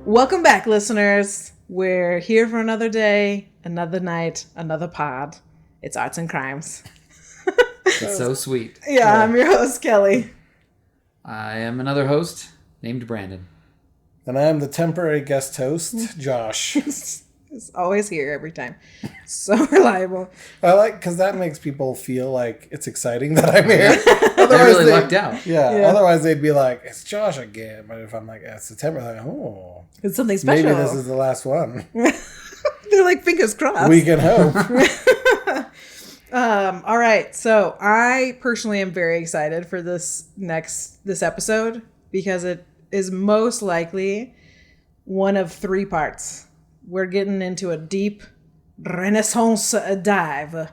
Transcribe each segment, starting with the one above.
Welcome back, listeners. We're here for another day, another night, another pod. It's Arts and Crimes. It's so sweet. Yeah, I'm your host, Kelly. I am another host named Brandon. And I am the temporary guest host, Josh. It's always here every time. So reliable. I like, because that makes people feel like it's exciting that I'm here. They're really lucked out. Yeah, otherwise they'd be like, it's Josh again. But if I'm like, it's September, they're like, oh. It's something special. Maybe this is the last one. They're like, fingers crossed. We can hope. All right. So I personally am very excited for this episode because it is most likely one of 3 parts. We're getting into a deep Renaissance dive.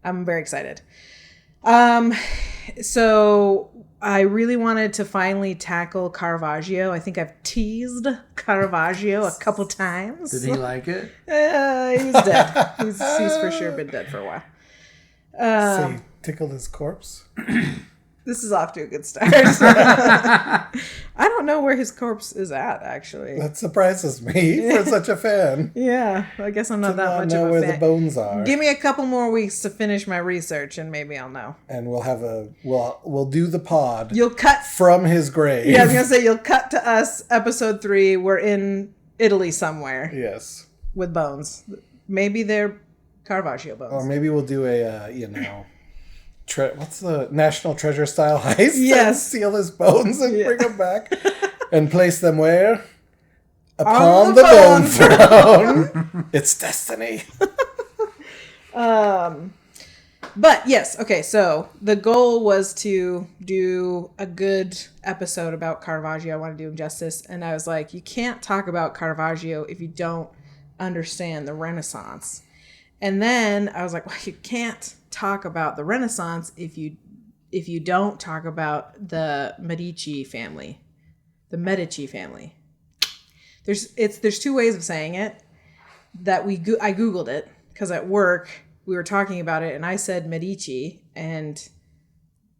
I'm very excited. So I really wanted to finally tackle Caravaggio. I think I've teased Caravaggio a couple times. Did he like it? He's dead. He's for sure been dead for a while. So you tickled his corpse? This is off to a good start. I don't know where his corpse is at, actually. That surprises me for such a fan. Yeah, I guess I'm not that much know of a where fan. the bones are. Give me a couple more weeks to finish my research, and maybe I'll know. And we'll do the pod. You'll cut from his grave. Yeah, I was gonna say you'll cut to us. Episode 3. We're in Italy somewhere. Yes. With bones. Maybe they're Caravaggio bones. Or maybe we'll do a what's the National Treasure style heist? Yes. And steal his bones and bring them back. And place them where? On Upon the the bone throne. It's destiny. But yes, okay, so the goal was to do a good episode about Caravaggio. I want to do him justice. And I was like, you can't talk about Caravaggio if you don't understand the Renaissance. And then I was like, well, you can't talk about the Renaissance if you don't talk about the Medici family. The Medici family. There's 2 ways of saying it. That I Googled it because at work we were talking about it and I said Medici and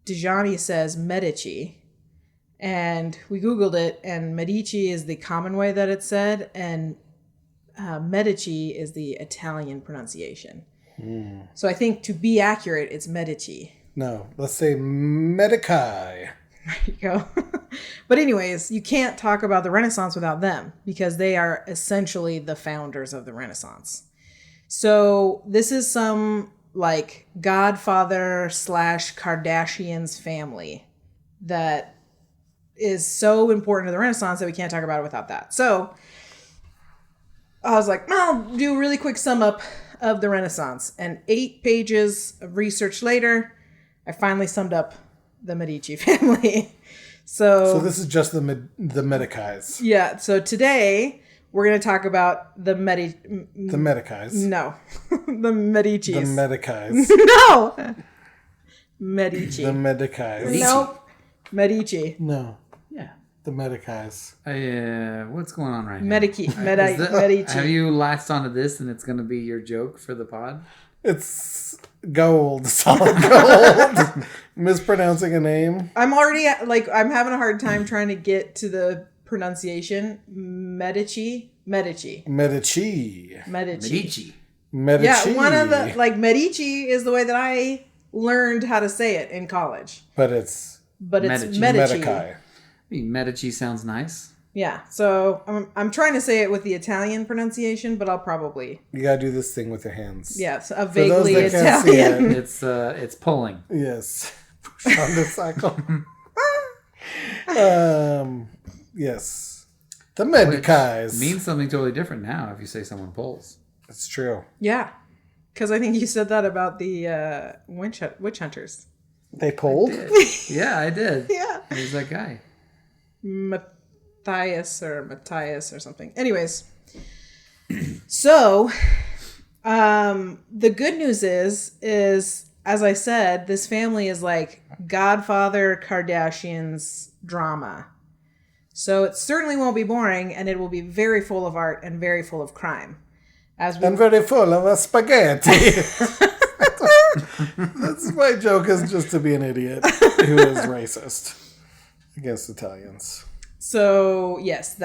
Dejani says Medici. And we Googled it and Medici is the common way that it's said and Medici is the Italian pronunciation. So I think to be accurate, it's Medici. No, let's say Medici. There you go. But anyways, you can't talk about the Renaissance without them because they are essentially the founders of the Renaissance. So this is some like Godfather / Kardashians family that is so important to the Renaissance that we can't talk about it without that. So I was like, I'll do a really quick sum up of the Renaissance. And 8 pages of research later, I finally summed up the Medici family. So this is just the Medicis. Yeah. So today we're going to talk about the The Medicis. No. The Medicis. The Medicis. No. Medici. The Medicis. Nope. Medici. No. Yeah. The Medicis. What's going on right now? Medici. Have you latched onto this and it's going to be your joke for the pod? It's gold. Solid gold. Mispronouncing a name. I'm already I'm having a hard time trying to get to the pronunciation. Medici. Medici. Yeah, one of the Medici is the way that I learned how to say it in college. But it's Medici. Medici sounds nice. Yeah, so I'm trying to say it with the Italian pronunciation, but I'll probably... You gotta do this thing with your hands. Yes, a vaguely For those that Italian. can't see It's pulling. Yes. Push on the cycle. Yes. The Medicis. Means something totally different now if you say someone pulls. It's true. Yeah, because I think you said that about the witch hunters. They pulled? Yeah, I did. Yeah. Who's that guy? Matthias or something. Anyways, so the good news is as I said, this family is like Godfather Kardashians drama. So it certainly won't be boring, and it will be very full of art and very full of crime. And very full of spaghetti. That's my joke, is just to be an idiot who is racist against Italians. So, yes,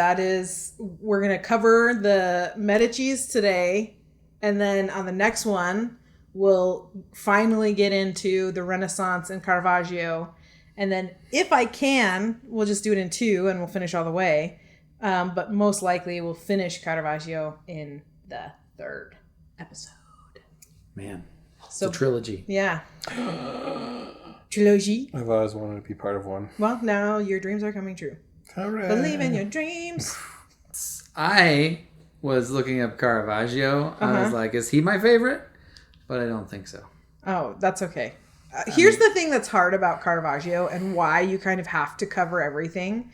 we're going to cover the Medicis today. And then on the next one, we'll finally get into the Renaissance and Caravaggio. And then if I can, we'll just do it in 2 and we'll finish all the way. But most likely we'll finish Caravaggio in the 3rd episode. Man, So it's a trilogy. Yeah. Trilogy. I've always wanted to be part of one. Well, now your dreams are coming true. Hooray. Believe in your dreams. I was looking up Caravaggio. I was like, is he my favorite? But I don't think so. Oh, that's okay. Here's the thing that's hard about Caravaggio and why you kind of have to cover everything.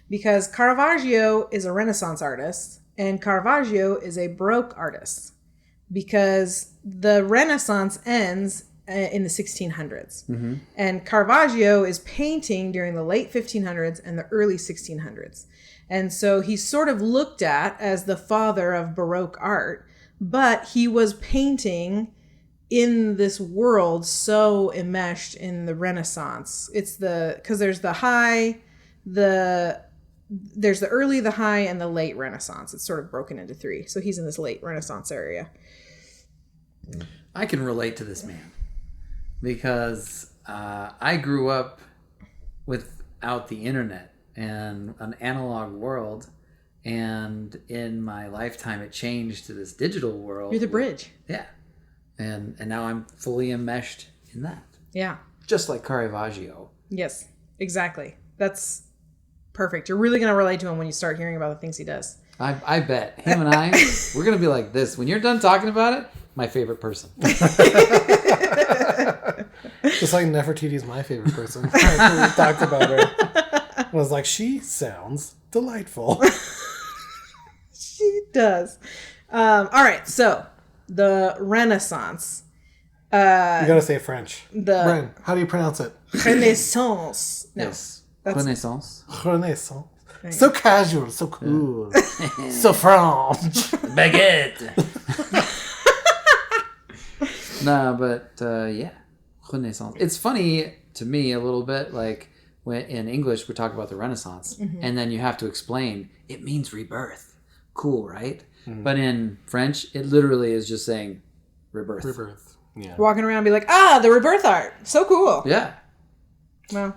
Because Caravaggio is a Renaissance artist and Caravaggio is a Baroque artist. Because the Renaissance ends in the 1600s. Mm-hmm. And Caravaggio is painting during the late 1500s and the early 1600s. And so he's sort of looked at as the father of Baroque art, but he was painting in this world so enmeshed in the Renaissance. Because there's the early, the high, and the late Renaissance. It's sort of broken into 3. So he's in this late Renaissance area. I can relate to this man because I grew up without the internet and an analog world, and in my lifetime it changed to this digital world. You're the bridge. Yeah. And now I'm fully enmeshed in that. Yeah. Just like Caravaggio. Yes, exactly. That's perfect. You're really going to relate to him when you start hearing about the things he does. I bet him and I, we're going to be like this. When you're done talking about it, my favorite person. Just like Nefertiti's my favorite person. We talked about her. I was like, she sounds delightful. She does. All right, so the Renaissance. You gotta say French. The how do you pronounce it? Renaissance. No, Yes. that's- Renaissance. Renaissance. So casual, so cool, so French. Baguette. Nah, but yeah, Renaissance. It's funny to me a little bit, like when in English we talk about the Renaissance, and then you have to explain it means rebirth. Cool, right? But in French, it literally is just saying rebirth. Rebirth. Yeah. Walking around and be like, the rebirth art. So cool. Yeah. Well,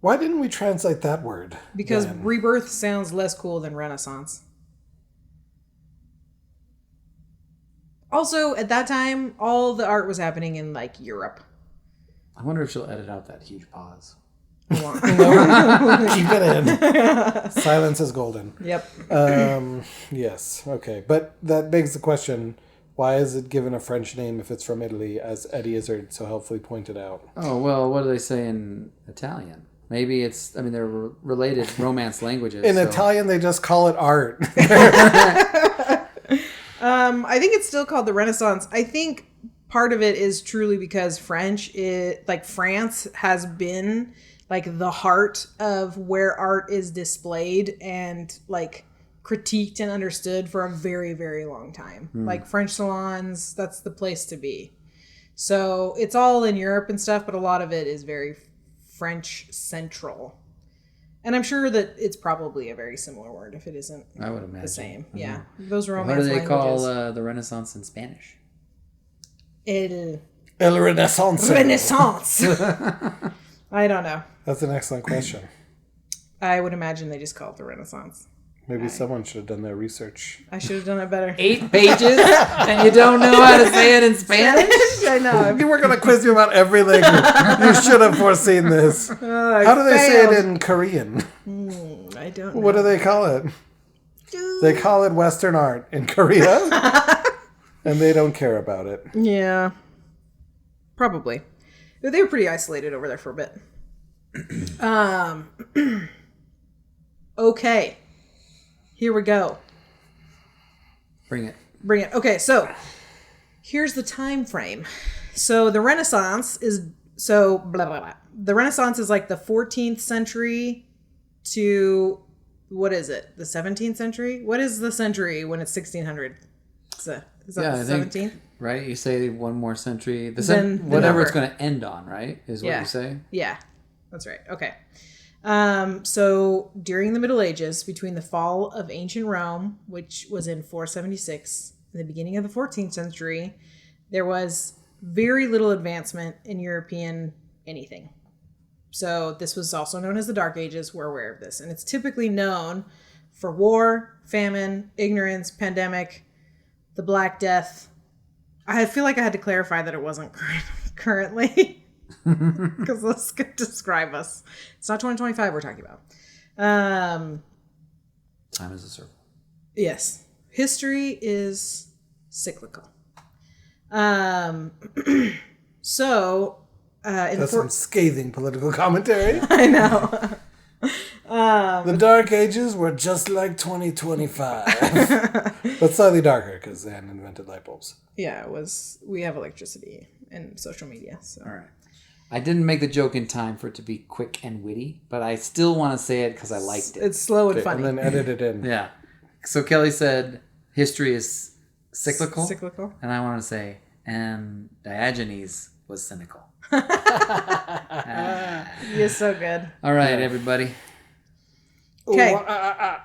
Why didn't we translate that word? because then? rebirth sounds less cool than Renaissance. Also, at that time, all the art was happening in like Europe. I wonder if she'll edit out that huge pause. Keep it in. Silence is golden. Yep. Yes. Okay. But that begs the question, why is it given a French name if it's from Italy, as Eddie Izzard so helpfully pointed out? Oh, well, what do they say in Italian? Maybe they're related Romance languages. In Italian, they just call it art. I think it's still called the Renaissance. I think part of it is truly because France has been like the heart of where art is displayed and like critiqued and understood for a very, very long time. Like French salons, that's the place to be. So it's all in Europe and stuff, but a lot of it is very French central. And I'm sure that it's probably a very similar word if it isn't I would imagine the same. Mm-hmm. Yeah. Those What Romance do they languages. call the Renaissance in Spanish? El Renaissance. Renaissance. I don't know. That's an excellent question. I would imagine they just call it the Renaissance. Maybe someone should have done their research. I should have done it better. 8 pages and you don't know how to say it in Spanish? I know. If you were going to quiz me about every language, you should have foreseen this. How do they say it in Korean? I don't know. What do they call it? They call it Western art in Korea. And they don't care about it. Yeah. Probably. They were pretty isolated over there for a bit. Okay. Here we go. Bring it. Okay, so here's the time frame. So the Renaissance is blah blah blah. The Renaissance is like the 14th century to what is it? The 17th century? What is the century when it's 1600? Is that the 17th? Right? You say one more century. Then the whatever number. it's going to end on, right? Is what you say? Yeah, that's right. Okay. So during the Middle Ages, between the fall of ancient Rome, which was in 476, and the beginning of the 14th century, there was very little advancement in European anything. So this was also known as the Dark Ages. We're aware of this. And it's typically known for war, famine, ignorance, pandemic, the Black Death. I feel like I had to clarify that it wasn't currently. Because this could describe us. It's not 2025 we're talking about. Time is a circle. Yes. History is cyclical. So... That's some scathing political commentary. I know. The Dark Ages were just like 2025. But slightly darker because they hadn't invented light bulbs. Yeah, it was. We have electricity and social media. So. All right. I didn't make the joke in time for it to be quick and witty, but I still want to say it because I liked it. It's slow and funny. And then edit it in. Yeah. So Kelly said history is cyclical. Cyclical. And I want to say, and Diogenes was cynical. You're so good. All right, everybody. Okay. I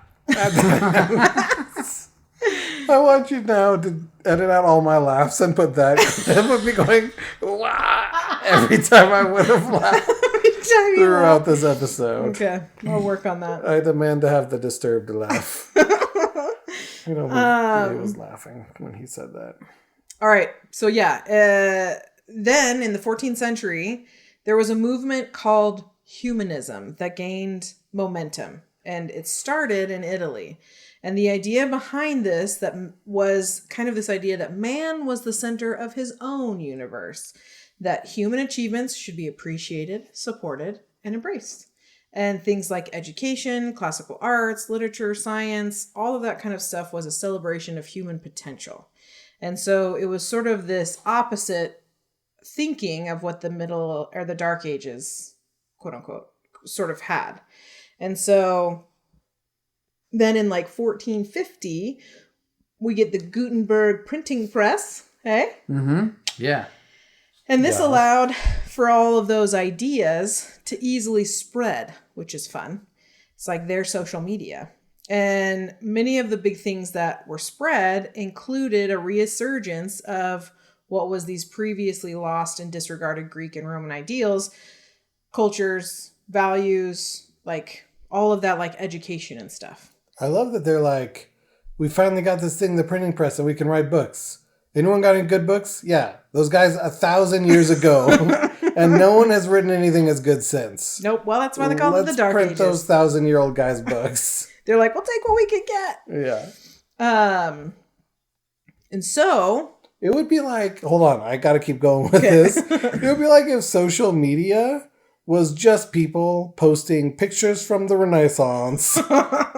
want you now to edit out all my laughs and put that clip of me going, "Wah," every time I would have laughed throughout this episode. Okay, I'll work on that. I demand to have the disturbed laugh. You know, he was laughing when he said that. All right, so yeah, then in the 14th century, there was a movement called humanism that gained momentum, and it started in Italy. And the idea behind this that was kind of this idea that man was the center of his own universe, that human achievements should be appreciated, supported, and embraced. And things like education, classical arts, literature, science, all of that kind of stuff was a celebration of human potential. And so it was sort of this opposite thinking of what the middle or the Dark Ages, quote unquote, sort of had. And so then in like 1450, we get the Gutenberg printing press. Hey? Mm-hmm. Yeah. And this allowed for all of those ideas to easily spread, which is fun. It's like their social media. And many of the big things that were spread included a resurgence of what was these previously lost and disregarded Greek and Roman ideals, cultures, values, like all of that, like education and stuff. I love that they're like, we finally got this thing, the printing press, and we can write books. Anyone got any good books? Yeah. Those guys 1,000 years ago. And no one has written anything as good since. Nope. Well, that's why they call it the Dark Ages. Let's print those 1,000-year-old guys' books. They're like, we'll take what we can get. Yeah. And so... It would be like, hold on, I got to keep going with this. It would be like if social media was just people posting pictures from the Renaissance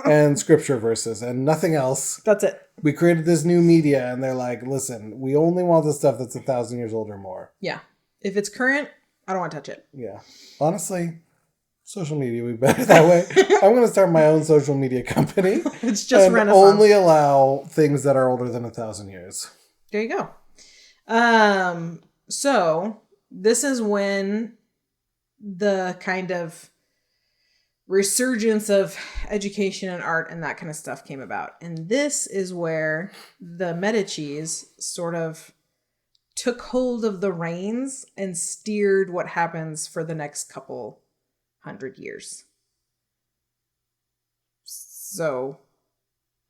and scripture verses and nothing else. That's it. We created this new media and they're like, listen, we only want the stuff that's 1,000 years old or more. Yeah. If it's current, I don't want to touch it. Yeah. Honestly, social media would be better that way. I'm going to start my own social media company. It's just and Renaissance. only allow things that are older than 1,000 years. There you go. So this is when the kind of resurgence of education and art and that kind of stuff came about. And this is where the Medicis sort of took hold of the reins and steered what happens for the next couple 100 years. So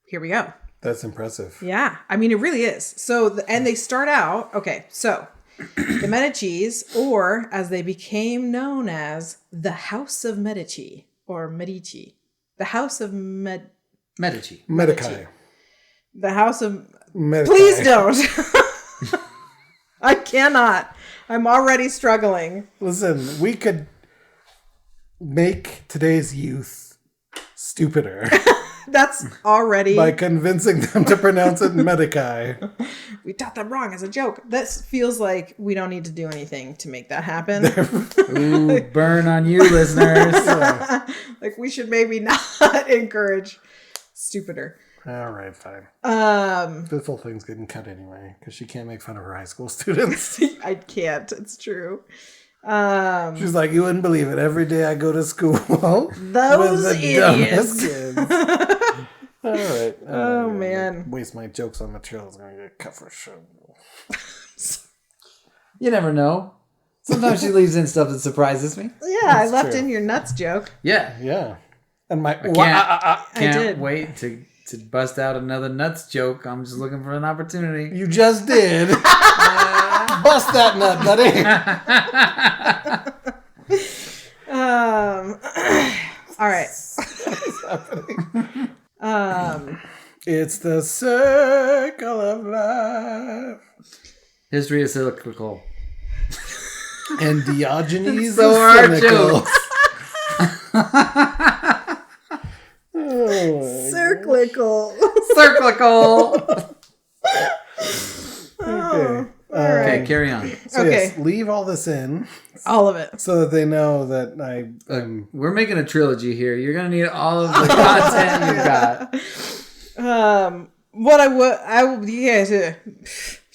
here we go. That's impressive. Yeah. I mean, it really is. So, and they start out, okay, so the Medicis, or as they became known as the House of Medici, or Medici. The House of Medici. Medici. The House of... Medici. Please don't. I cannot. I'm already struggling. Listen, we could make today's youth stupider. That's already... By convincing them to pronounce it Medici. We taught them wrong as a joke. This feels like we don't need to do anything to make that happen. Ooh, burn on you, listeners. Like, we should maybe not encourage stupider. All right, fine. This whole thing's getting cut anyway, because she can't make fun of her high school students. I can't. It's true. She's like, you wouldn't believe it. Every day I go to school. Those idiots. Kids. All right. Oh, man. Waste my jokes on material. It's going to get cut for sure. You never know. Sometimes she leaves in stuff that surprises me. Yeah, I left in your nuts joke. Yeah. Yeah. And my... Can't wait to bust out another nuts joke. I'm just looking for an opportunity. You just did. Bust that nut, buddy. All right. What's happening? It's the circle of life. History is cyclical. And Diogenes So is are cynical. jokes. Cyclical. Cyclical. Okay. Okay, carry on. So Okay. yes, leave all this in All of it. so that they know that We're making a trilogy here. You're gonna need all of the content you've got. What I would, you guys,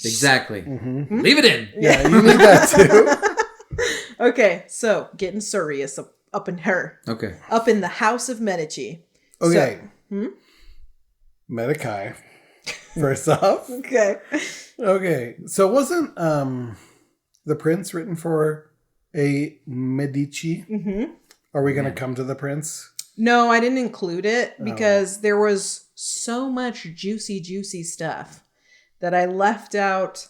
Exactly. Mm-hmm. Leave it in. Yeah, you need that too. okay, so getting serious up in her. Okay. Up in the House of Medici. Okay. So, Medici. First off. okay. Okay. So wasn't The Prince written for a Medici? Mm-hmm. Are we going to come to The Prince? No, I didn't include it because there was so much juicy stuff that I left out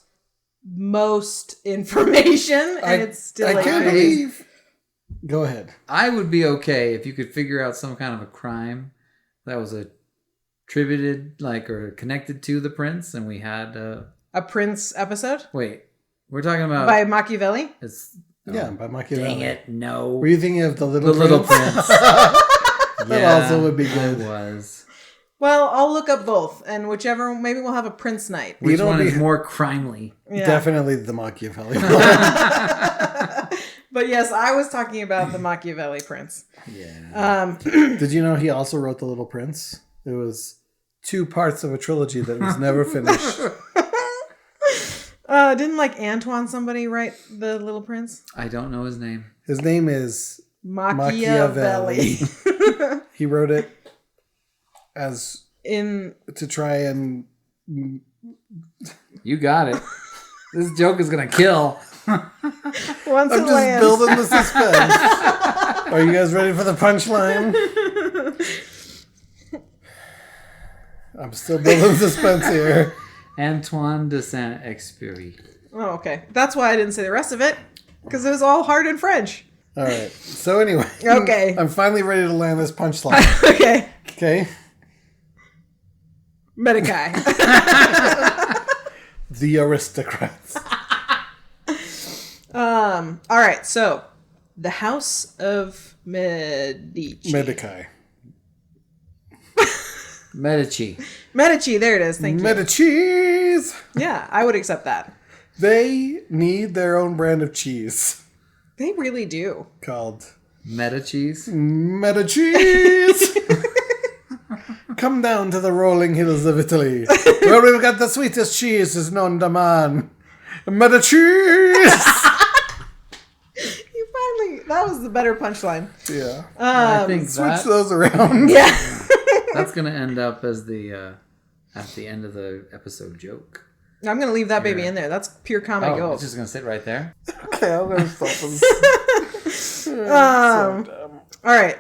most information, and it's still I can't believe. Go ahead. I would be okay if you could figure out some kind of a crime that was attributed, or connected to the prince, and we had a Prince episode. Wait, we're talking about by Machiavelli. It's by Machiavelli. Dang it! No. Were you thinking of the Little Prince? That also would be good. I was. Well, I'll look up both, and whichever, maybe we'll have a Prince night. Which one is more crimely? Yeah. Definitely the Machiavelli one. But yes, I was talking about the Machiavelli Prince. Yeah. Did you know he also wrote The Little Prince? It was 2 parts of a trilogy that was never finished. Didn't Antoine somebody write The Little Prince? I don't know his name. His name is Machiavelli. He wrote it to try and... You got it. This joke is gonna kill. Once I'm it just lands. building the suspense. Are you guys ready for the punchline? I'm still building suspense here. Antoine de Saint-Exupéry. Oh, okay. That's why I didn't say the rest of it, because it was all hard in French. All right. So anyway. Okay. I'm finally ready to land this punchline. Okay. Okay. Medici. The aristocrats. All right. So, the House of Medici. Medici. Medici. There it is. Thank you. Medicis. Yeah, I would accept that. They need their own brand of cheese They really do. called Medicis. Medicis. Come down to the rolling hills of Italy, where we've got the sweetest cheese is known to man. Medicis. You finally. That was the better punchline. Yeah. I think Switch those around. Yeah. that's gonna end up as the at the end of the episode joke. I'm gonna leave that baby in there. That's pure comedy Oh, gold. it's just gonna sit right there. Okay, I'm gonna stop this. All right.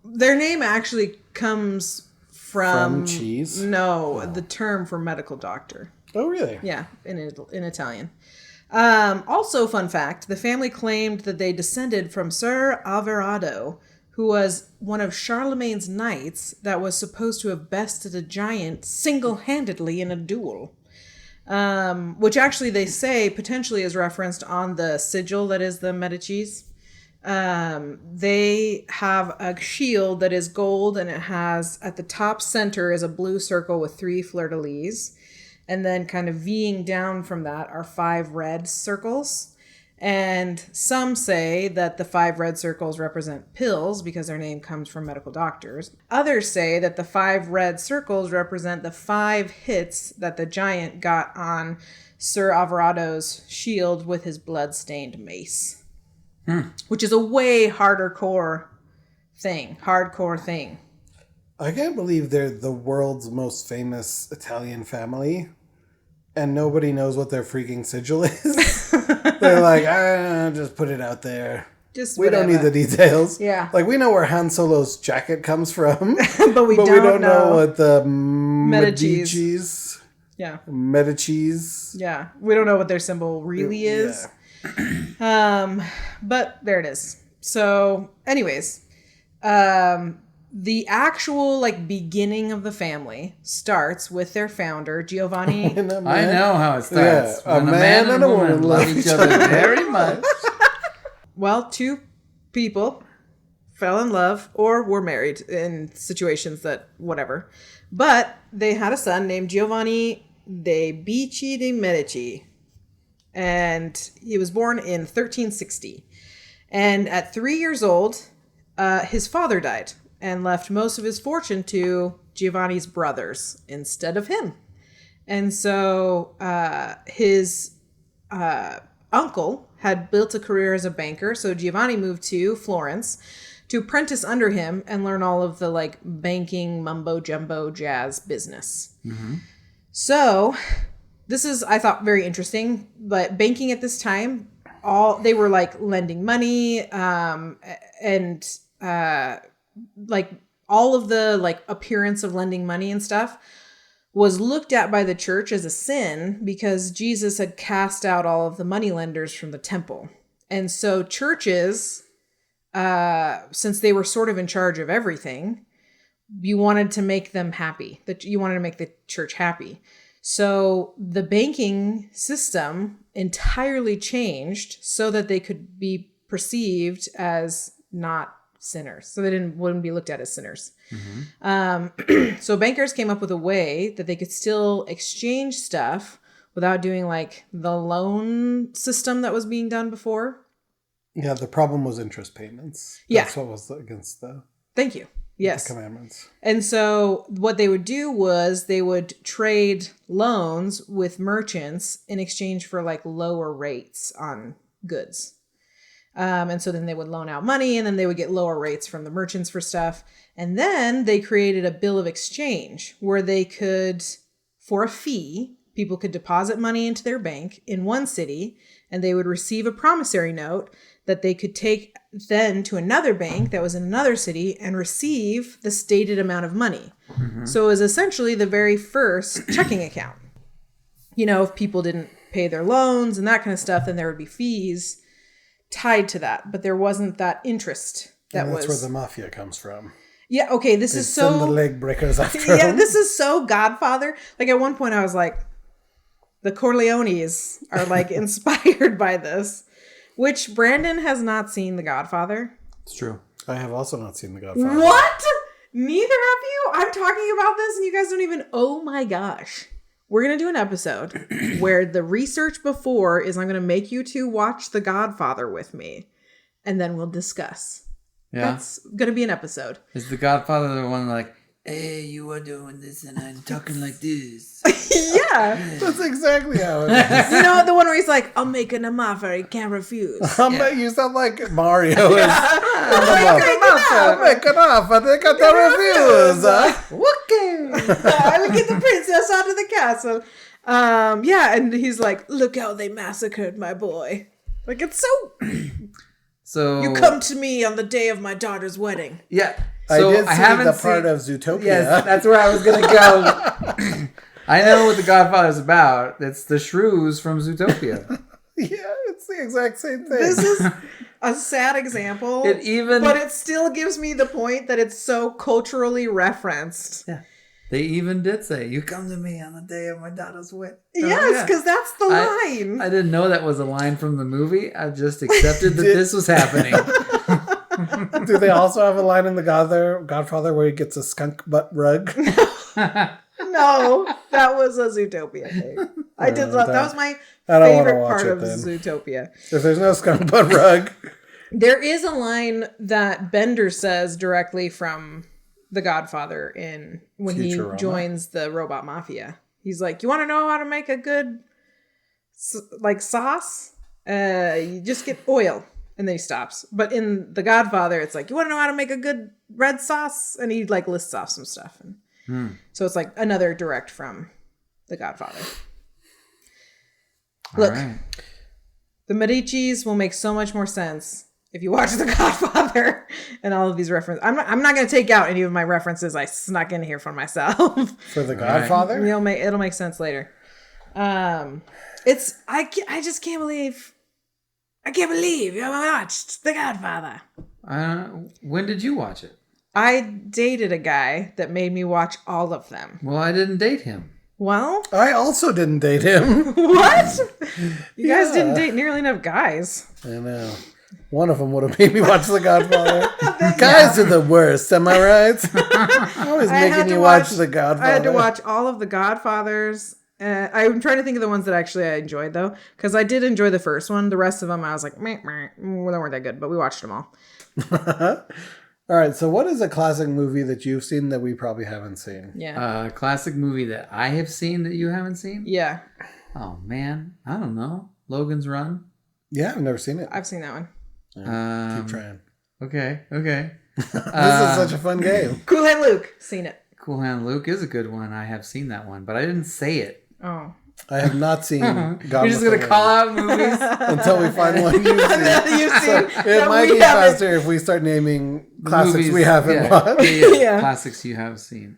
Their name actually comes from cheese? No, the term for medical doctor. Oh, really? Yeah, in Italian. Also, fun fact: the family claimed that they descended from Sir Alvarado, who was one of Charlemagne's knights that was supposed to have bested a giant single-handedly in a duel. Which actually they say potentially is referenced on the sigil that is the Medicis. They have a shield that is gold, and it has at the top center is a blue circle with 3 fleur-de-lis, and then kind of V'ing down from that are 5 red circles. And some say that the 5 red circles represent pills because their name comes from medical doctors. Others say that the 5 red circles represent the 5 hits that the giant got on Sir Alvarado's shield with his blood-stained mace. Which is a way hardcore thing. I can't believe they're the world's most famous Italian family, and nobody knows what their freaking sigil is. They're like, just put it out there. We don't need the details. Yeah. Like, we know where Han Solo's jacket comes from, but we don't know what the Medicis. Medicis. Yeah. We don't know what their symbol really is. But there it is. So, anyways, the actual beginning of the family starts with their founder, Giovanni. I know how it starts. Yeah, when a man and a woman love each other very much. Well, 2 people fell in love or were married in situations that whatever. But they had a son named Giovanni de' Bici de' Medici. And he was born in 1360. And at 3 years old, his father died and left most of his fortune to Giovanni's brothers instead of him. And so his uncle had built a career as a banker. So Giovanni moved to Florence to apprentice under him and learn all of the banking mumbo jumbo jazz business. Mm-hmm. So this is, I thought, very interesting. But banking at this time, they were lending money and all of the appearance of lending money and stuff was looked at by the church as a sin because Jesus had cast out all of the moneylenders from the temple. And so churches, since they were sort of in charge of everything, you wanted to make them happy. You wanted to make the church happy. So the banking system entirely changed so that they could be perceived as not sinners. So they wouldn't be looked at as sinners. Mm-hmm. So bankers came up with a way that they could still exchange stuff without doing the loan system that was being done before. Yeah, the problem was interest payments. Yeah. That's what was against the... Thank you. Yes. The commandments. And so what they would do was they would trade loans with merchants in exchange for lower rates on goods. And so then they would loan out money and then they would get lower rates from the merchants for stuff. And then they created a bill of exchange where they could, for a fee, people could deposit money into their bank in one city and they would receive a promissory note that they could take then to another bank that was in another city and receive the stated amount of money. Mm-hmm. So it was essentially the very first checking account. If people didn't pay their loans and that kind of stuff, then there would be fees tied to that, but there wasn't that interest. That's where the mafia comes from. Yeah, okay, this is so... Send the leg breakers after Yeah, them. this is so Godfather. At one point I was like, the Corleones are inspired by this, which Brandon has not seen The Godfather. It's true. I have also not seen The Godfather. What? Neither of you? I'm talking about this and you guys don't even... Oh my gosh. We're going to do an episode where the research before is I'm going to make you 2 watch The Godfather with me. And then we'll discuss. Yeah. That's going to be an episode. Is The Godfather the one hey, you are doing this and I'm talking like this? Yeah. That's exactly how it is. The one where he's like, I'm making an offer he can't refuse. You sound like Mario. I'll make an offer they got to refuse. Okay. I'll get the princess out of the castle. Yeah, and he's like, look how they massacred my boy. It's so... You come to me on the day of my daughter's wedding. Yeah. So I haven't seen the part of Zootopia. Yes, that's where I was going to go. I know what The Godfather's about. It's the shrews from Zootopia. Yeah, it's the exact same thing. This is a sad example. But it still gives me the point that it's so culturally referenced. Yeah. They even did say, you come to me on the day of my daughter's wedding. Yes, because that's the line. I didn't know that was a line from the movie. I just accepted that this was happening. Do they also have a line in The Godfather where he gets a skunk butt rug? No, that was a Zootopia thing. I did love that. Was my I don't favorite watch part it, of then. Zootopia. If there's no skunk butt rug. There is a line that Bender says directly from The Godfather when Futurama. he joins the robot mafia. He's like, "You want to know how to make a good sauce? You just get oil." And then he stops. But in The Godfather, it's like, "You want to know how to make a good red sauce?" And he lists off some stuff. And so it's like another direct from The Godfather. Look, right. the Medicis will make so much more sense if you watch The Godfather and all of these references. I'm not going to take out any of my references I snuck in here for myself. For The Godfather? It'll make sense later. I just can't believe you haven't watched The Godfather. When did you watch it? I dated a guy that made me watch all of them. Well, I didn't date him. Well, I also didn't date him. what? You guys didn't date nearly enough guys. I know. One of them would have made me watch The Godfather. Guys are the worst, am I right? Always making you watch The Godfather. I had to watch all of The Godfathers. I'm trying to think of the ones that actually I enjoyed, though. Because I did enjoy the first one. The rest of them, I was like, meh, meh. Well, they weren't that good, but we watched them all. All right, so what is a classic movie that you've seen that we probably haven't seen? Yeah. Classic movie that I have seen that you haven't seen? Yeah. Oh, man. I don't know. Logan's Run? Yeah, I've never seen it. I've seen that one. Keep trying. Okay. This is such a fun game. Cool Hand Luke. Seen it. Cool Hand Luke is a good one. I have seen that one, but I didn't say it. Oh. I have not seen Gone You're just with going the to call Wind out movies? until we find one you've seen. You've seen It might be faster if we start naming classics Movies, we haven't watched. Yeah. Classics you haven't seen.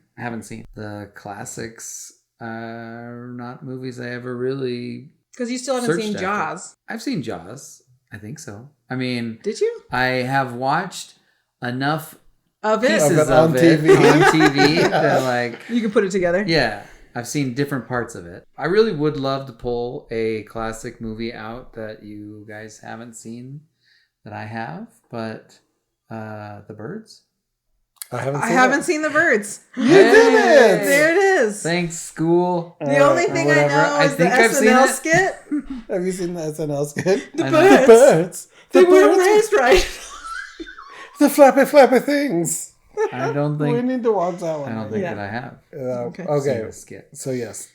The classics are not movies I ever really... Because you still haven't searched seen after. Jaws. I've seen Jaws. I think so. I mean... Did you? I have watched enough Of it? pieces Of it on TV. on TV that You can put it together? yeah, I've seen different parts of it. I really would love to pull a classic movie out that you guys haven't seen that I have, but The Birds? I haven't I seen haven't it. seen The Birds. You did it! There it is. Thanks, school. The only thing I whatever. know I is the think I've seen SNL it. skit. Have you seen the SNL skit? The I know. Birds. The birds. They The weren't birds. raised right. The flappy things. I don't We think need to watch that one. I don't think Yeah. that I have Okay. seen Okay. the skit. So yes,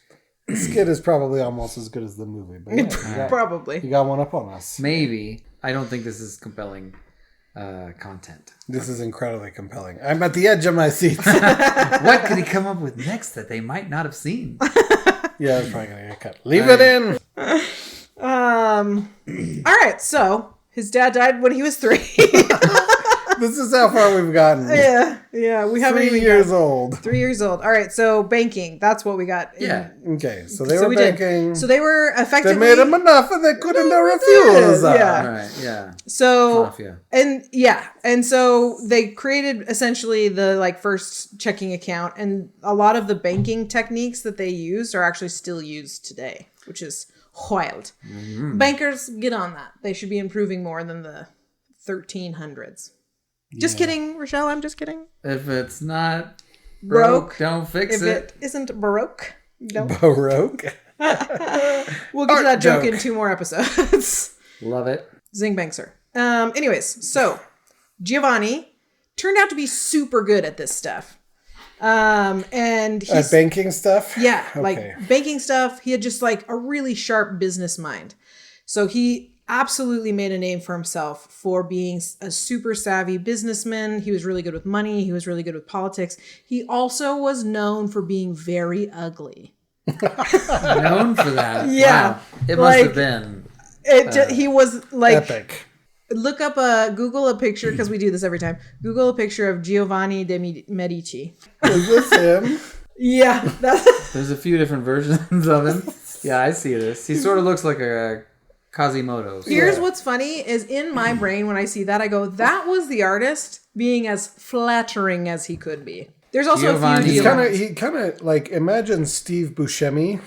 the skit is probably almost as good as the movie. But yeah, Probably. you got one up on us. Maybe. I don't think this is compelling content. This is incredibly compelling. I'm at the edge of my seat. What could he come up with next that they might not have seen? Yeah, it's probably gonna get cut. Leave it in. All right. So his dad died when he was 3. This is how far we've gotten. Yeah. We haven't 3 even years got- old. 3 years old. All right. So banking. That's what we got. Yeah. Okay, so they So were we did. banking. So they were They effectively. made them enough, and they couldn't No, we refuse. did. Yeah. All right. Yeah. So Mafia. and so they created essentially the first checking account, and a lot of the banking techniques that they used are actually still used today, which is wild. Mm-hmm. Bankers, get on that. They should be improving more than the 1300s. Just kidding, Rochelle. I'm just kidding. If it's not Broke. don't fix If it. it isn't Baroque, don't. Baroque. We'll get to Art that joke joke. in 2 more episodes. Love it. Zing Bankser. Anyways, so Giovanni turned out to be super good at this stuff. And he's Banking stuff. yeah, Okay. like banking stuff. He had just a really sharp business mind. So he absolutely made a name for himself for being a super savvy businessman. He was really good with money. He was really good with politics. He also was known for being very ugly. Known for that. Yeah. Wow. It must have been. He was Epic. look up Google a picture, because we do this every time. Google a picture of Giovanni de Medici. Is this him? Yeah, that's There's a few different versions of him. Yeah, I see this. He sort of looks like a Quasimodo. Here's what's funny is in my brain when I see that, I go, that was the artist being as flattering as he could be. There's also Giovanni. a few He kind of imagine Steve Buscemi,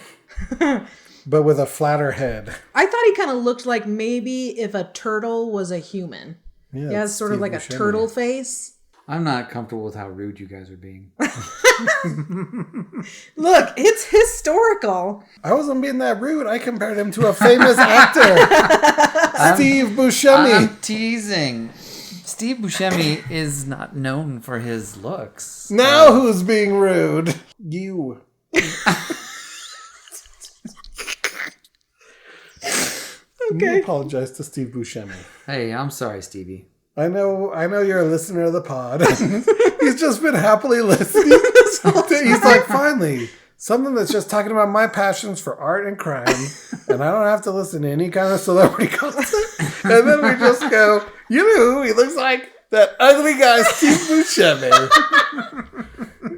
but with a flatter head. I thought he kind of looked like maybe if a turtle was a human. Yeah, He has sort of Steve like Buscemi. a turtle face. I'm not comfortable with how rude you guys are being. Look, it's historical. I wasn't being that rude. I compared him to a famous actor, Steve Buscemi. I'm teasing. Steve Buscemi is not known for his looks. Now who's being rude? You. Okay. Apologize to Steve Buscemi. Hey, I'm sorry, Stevie. I know you're a listener of the pod. He's just been happily listening. He's like, finally, something that's just talking about my passions for art and crime, and I don't have to listen to any kind of celebrity content. And then we just go, you know who he looks like? That ugly guy, Steve Buscemi.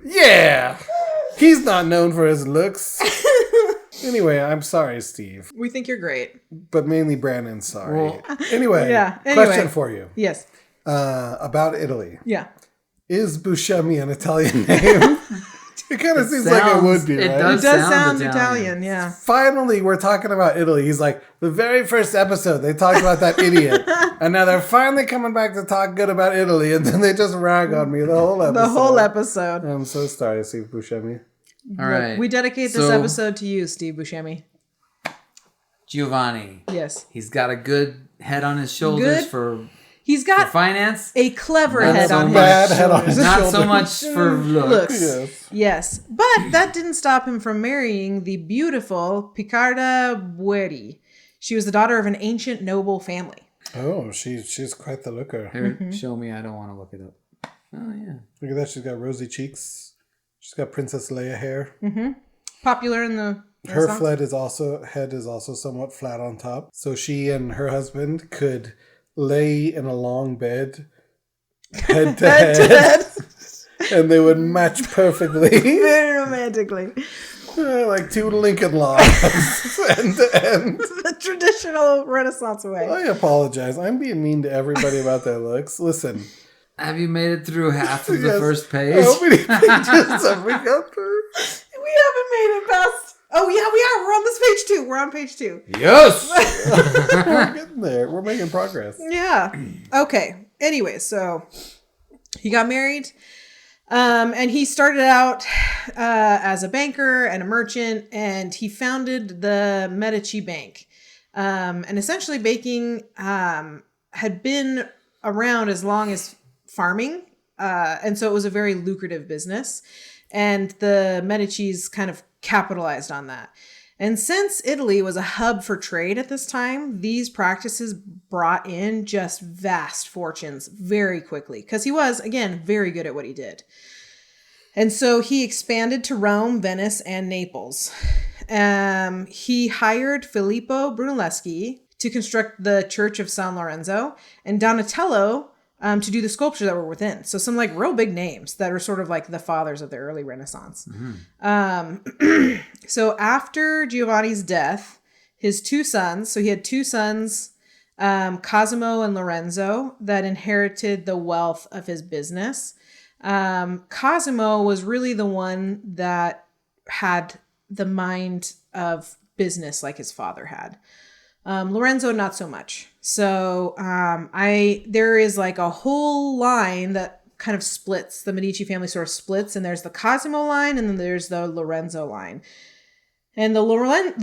Yeah. He's not known for his looks. Anyway, I'm sorry, Steve. We think you're great. But mainly Brandon's sorry. Well, anyway, question for you. Yes. About Italy. Yeah. Is Buscemi an Italian name? It kind of seems like it would be, right? It does sound Italian, yeah. Finally, we're talking about Italy. He's like, the very first episode, they talked about that idiot. And now they're finally coming back to talk good about Italy. And then they just rag on me the whole episode. The whole episode. I'm so sorry, Steve Buscemi. All right. We dedicate this episode to you, Steve Buscemi. Giovanni. Yes. He's got a good head on his shoulders for finance. A clever Not head so on his bad head on his shoulders. Not so much for looks. Yes. But that didn't stop him from marrying the beautiful Picarda Bueri. She was the daughter of an ancient noble family. Oh, she's quite the looker. Here, show me. I don't want to look it up. Oh, yeah. Look at that. She's got rosy cheeks. She's got Princess Leia hair. Mm-hmm. Popular in the Her head is also somewhat flat on top. So she and her husband could lay in a long bed, head to head. And they would match perfectly. Very romantically. Like two Lincoln logs, end to end. The traditional Renaissance way. I apologize. I'm being mean to everybody about their looks. Listen. Have you made it through half of the first page? How many pages have we got through? We haven't made it past. Oh, yeah, we are. We're on this page 2. We're on page 2. Yes! We're getting there. We're making progress. Yeah. Okay. Anyway, so he got married. And he started out as a banker and a merchant, and he founded the Medici Bank. And essentially banking had been around as long as farming. And so it was a very lucrative business. And the Medicis kind of capitalized on that. And since Italy was a hub for trade at this time, these practices brought in just vast fortunes very quickly because he was, again, very good at what he did. And so he expanded to Rome, Venice, and Naples. He hired Filippo Brunelleschi to construct the Church of San Lorenzo and Donatello to do the sculptures that were within. So some like real big names that are sort of like the fathers of the early Renaissance. Mm-hmm. So after Giovanni's death, his two sons, so he had two sons, Cosimo and Lorenzo, that inherited the wealth of his business. Cosimo was really the one that had the mind of business like his father had. Lorenzo, not so much. So there is like a whole line that kind of splits. The Medici family sort of splits, and there's the Cosimo line, and then there's the Lorenzo line. And the Lorenzo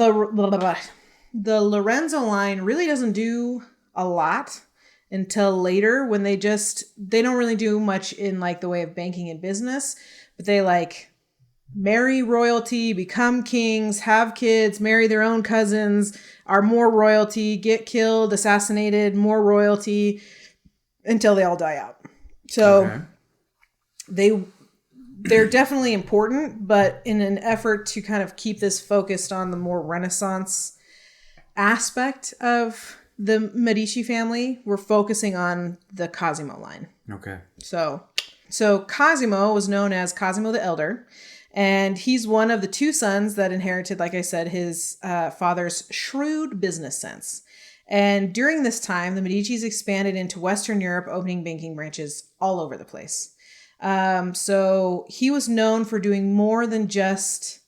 line really doesn't do a lot until later when they don't really do much in like the way of banking and business, but they like marry royalty, become kings, have kids, marry their own cousins, are more royalty, get killed, assassinated, more royalty, until they all die out. So they're definitely important, but in an effort to kind of keep this focused on the more Renaissance aspect of the Medici family, we're focusing on the Cosimo line. Okay. So Cosimo was known as Cosimo the Elder, and he's one of the two sons that inherited, like I said, his father's shrewd business sense. And during this time, the Medicis expanded into Western Europe, opening banking branches all over the place. So he was known for doing more than just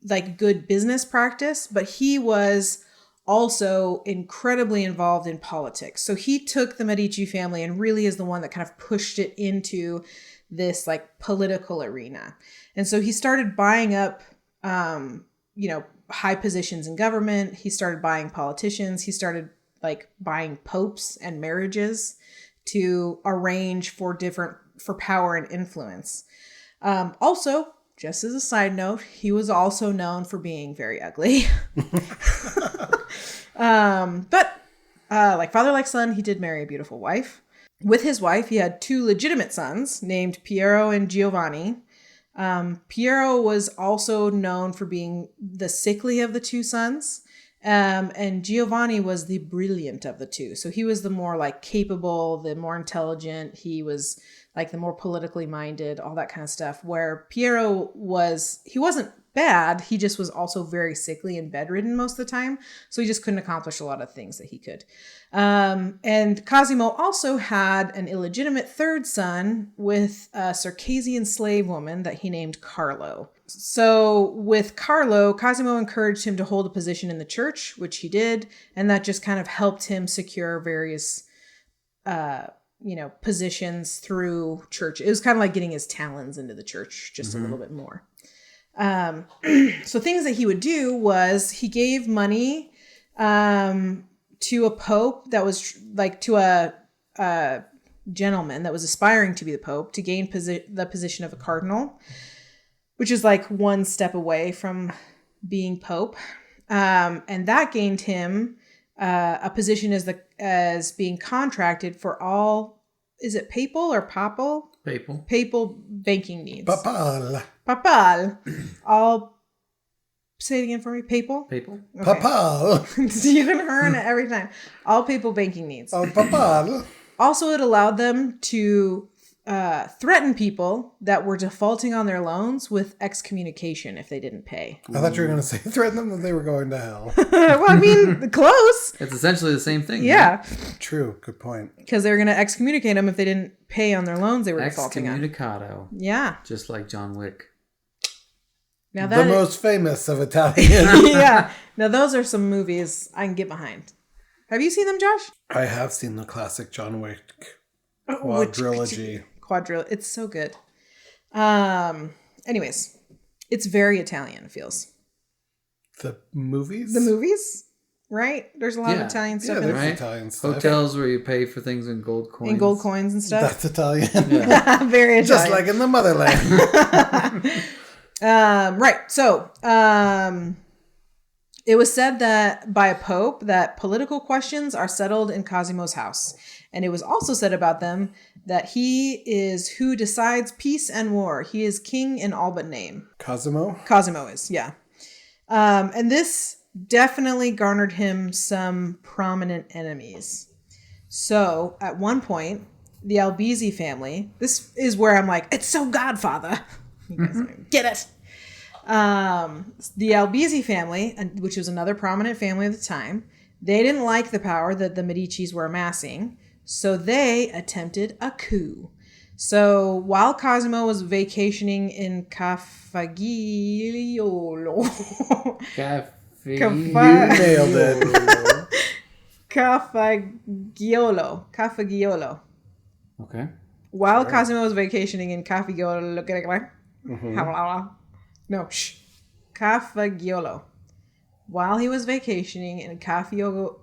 like good business practice, but he was also incredibly involved in politics. So he took the Medici family and really is the one that kind of pushed it into this like political arena. And so he started buying up, high positions in government. He started buying politicians. He started like buying popes and marriages to arrange for power and influence. Also, just as a side note, he was also known for being very ugly. But like father, like son, he did marry a beautiful wife. With his wife, he had 2 legitimate sons named Piero and Giovanni. Piero was also known for being the sickly of the 2 sons. And Giovanni was the brilliant of the 2. So he was the more like capable, the more intelligent. He was like the more politically minded, all that kind of stuff. Where Piero he wasn't bad. He just was also very sickly and bedridden most of the time. So he just couldn't accomplish a lot of things that he could. And Cosimo also had an illegitimate 3rd son with a Circassian slave woman that he named Carlo. So with Carlo, Cosimo encouraged him to hold a position in the church, which he did. And that just kind of helped him secure various, positions through church. It was kind of like getting his talons into the church just a little bit more. So things that he would do was he gave money to a pope that was like to a gentleman that was aspiring to be the pope to gain the position of a cardinal, which is like one step away from being pope. And that gained him a position as being contracted for all, is it papal or papal? Papal. Papal banking needs. Papal. Papal. All, say it again for me. Papal? Papal. Okay. Papal. You can earn it every time. All papal banking needs. Oh, papal. Also, it allowed them to threaten people that were defaulting on their loans with excommunication if they didn't pay. I thought you were going to say threaten them that they were going to hell. Well, I mean, close. It's essentially the same thing. Yeah. Right? True. Good point. Because they were going to excommunicate them if they didn't pay on their loans they were defaulting on. Excommunicado. Yeah. Just like John Wick. Now The most famous of Italian. Yeah. Now those are some movies I can get behind. Have you seen them, Josh? I have seen the classic John Wick quadrilogy. It's so good. Anyways, it's very Italian, it feels. The movies? The movies, right? There's a lot of Italian stuff in there's it. Italian stuff. Hotels where you pay for things in gold coins. In gold coins and stuff. That's Italian. Very Italian. Just like in the motherland. Right. So, it was said that by a pope that political questions are settled in Cosimo's house. And it was also said about them that he is who decides peace and war. He is king in all but name. Cosimo? Cosimo is, yeah. And this definitely garnered him some prominent enemies. So at one point, the Albizzi family, this is where I'm like, it's so Godfather. You guys don't get it. The Albizzi family, which was another prominent family at the time, they didn't like the power that the Medicis were amassing, so they attempted a coup. So while Cosimo was vacationing in Cafaggiolo, You nailed it. Cafaggiolo. Okay. While Cosimo was vacationing in Cafaggiolo, Cafaggiolo. While he was vacationing in Caffiogolo.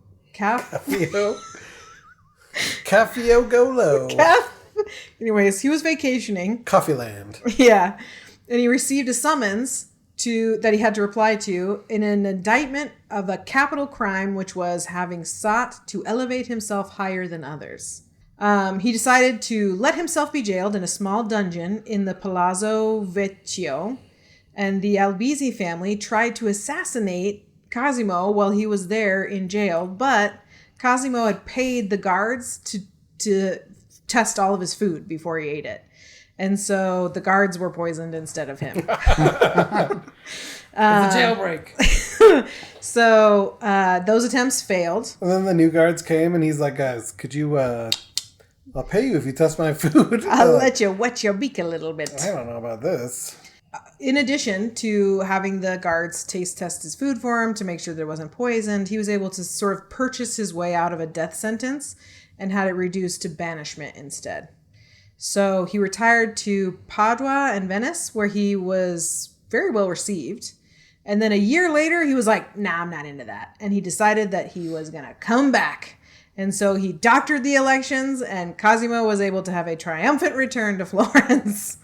Anyways, he was vacationing. Coffee Land. Yeah. And he received a summons that he had to reply to in an indictment of a capital crime, which was having sought to elevate himself higher than others. He decided to let himself be jailed in a small dungeon in the Palazzo Vecchio, and the Albizzi family tried to assassinate Cosimo while he was there in jail, but Cosimo had paid the guards to test all of his food before he ate it. And so the guards were poisoned instead of him. It's a jailbreak. So those attempts failed. And then the new guards came and he's like, guys, could you, I'll pay you if you test my food. I'll let you wet your beak a little bit. I don't know about this. in addition to having the guards taste test his food for him to make sure there wasn't poisoned, he was able to sort of purchase his way out of a death sentence and had it reduced to banishment instead. So he retired to Padua and Venice, where he was very well received. And then a year later, he was like, nah, I'm not into that. And he decided that he was going to come back. And so he doctored the elections, and Cosimo was able to have a triumphant return to Florence.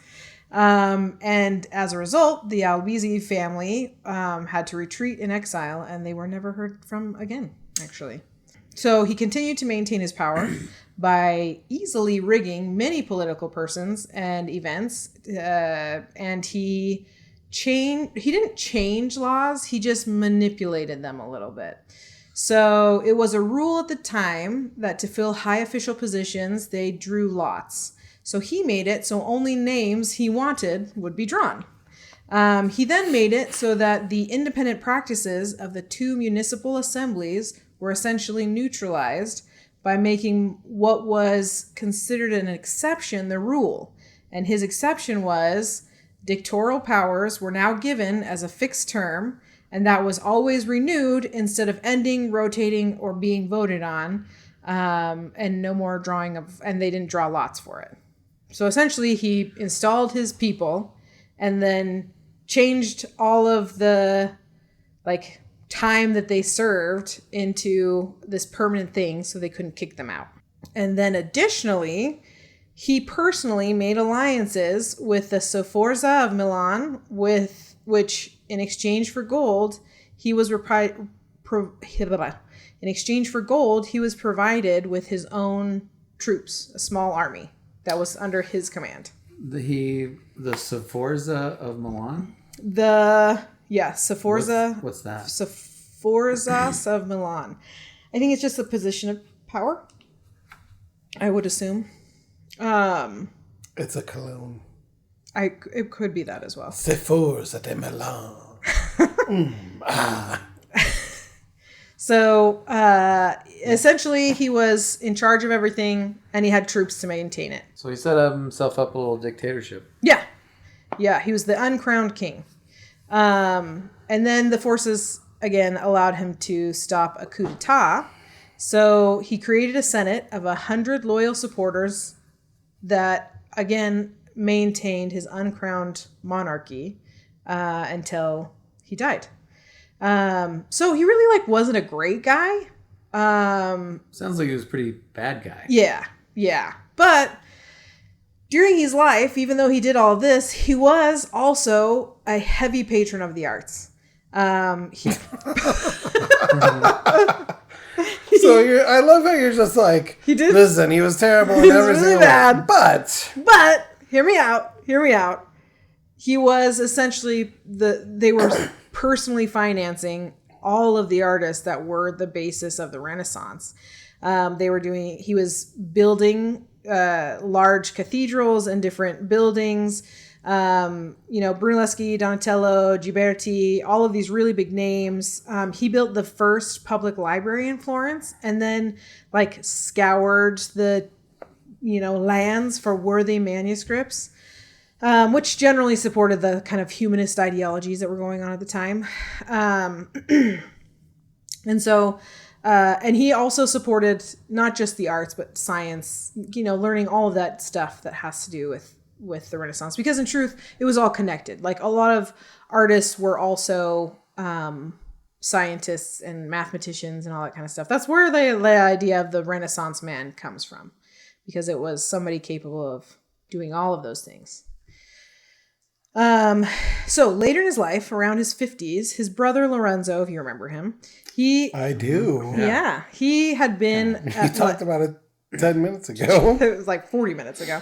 And as a result, the Albizzi family had to retreat in exile, and they were never heard from again, actually. So he continued to maintain his power by easily rigging many political persons and events, and he didn't change laws, he just manipulated them a little bit. So it was a rule at the time that to fill high official positions, they drew lots. So he made it so only names he wanted would be drawn. He then made it so that the independent practices of the two municipal assemblies were essentially neutralized by making what was considered an exception the rule. And his exception was dictatorial powers were now given as a fixed term, and that was always renewed instead of ending, rotating, or being voted on, and no more drawing of, and they didn't draw lots for it. So essentially he installed his people and then changed all of the time that they served into this permanent thing so they couldn't kick them out. And then additionally, he personally made alliances with the Sforza of Milan, with which in exchange for gold, he was provided with his own troops, a small army that was under his command. The Sforza of Milan? Sforza. What's that? Sforzas of Milan. I think it's just a position of power, I would assume. It's a cologne. It could be that as well. Sforza de Milan. So essentially, he was in charge of everything, and he had troops to maintain it. So he set himself up a little dictatorship. Yeah, he was the uncrowned king. And then the forces, again, allowed him to stop a coup d'etat. So he created a senate of 100 loyal supporters that, again, maintained his uncrowned monarchy until he died. So he really wasn't a great guy. Sounds like he was a pretty bad guy. Yeah. But during his life, even though he did all of this, he was also a heavy patron of the arts. I love how you're just like, listen, he was terrible in every single way. But hear me out. He was essentially they were personally financing all of the artists that were the basis of the Renaissance. He was building large cathedrals and different buildings. Brunelleschi, Donatello, Ghiberti, all of these really big names. He built the first public library in Florence, and then scoured the lands for worthy manuscripts, which generally supported the kind of humanist ideologies that were going on at the time. And he also supported not just the arts, but science, learning all of that stuff that has to do with the Renaissance, because in truth, it was all connected. A lot of artists were also scientists and mathematicians and all that kind of stuff. That's where the idea of the Renaissance man comes from, because it was somebody capable of doing all of those things. So later in his life, around his 50s, his brother Lorenzo, if you remember him, I do. Yeah. He had been... You talked about it 10 minutes ago. It was 40 minutes ago.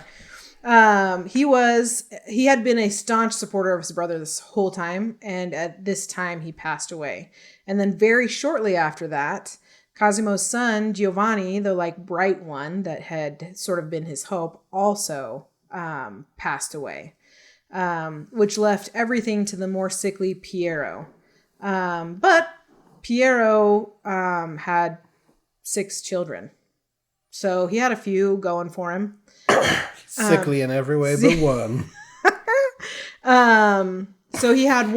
He had been a staunch supporter of his brother this whole time, and at this time he passed away. And then very shortly after that, Cosimo's son, Giovanni, the bright one that had sort of been his hope, also passed away. Which left everything to the more sickly Piero. But Piero had 6 children. So he had a few going for him. Sickly in every way but one. So he had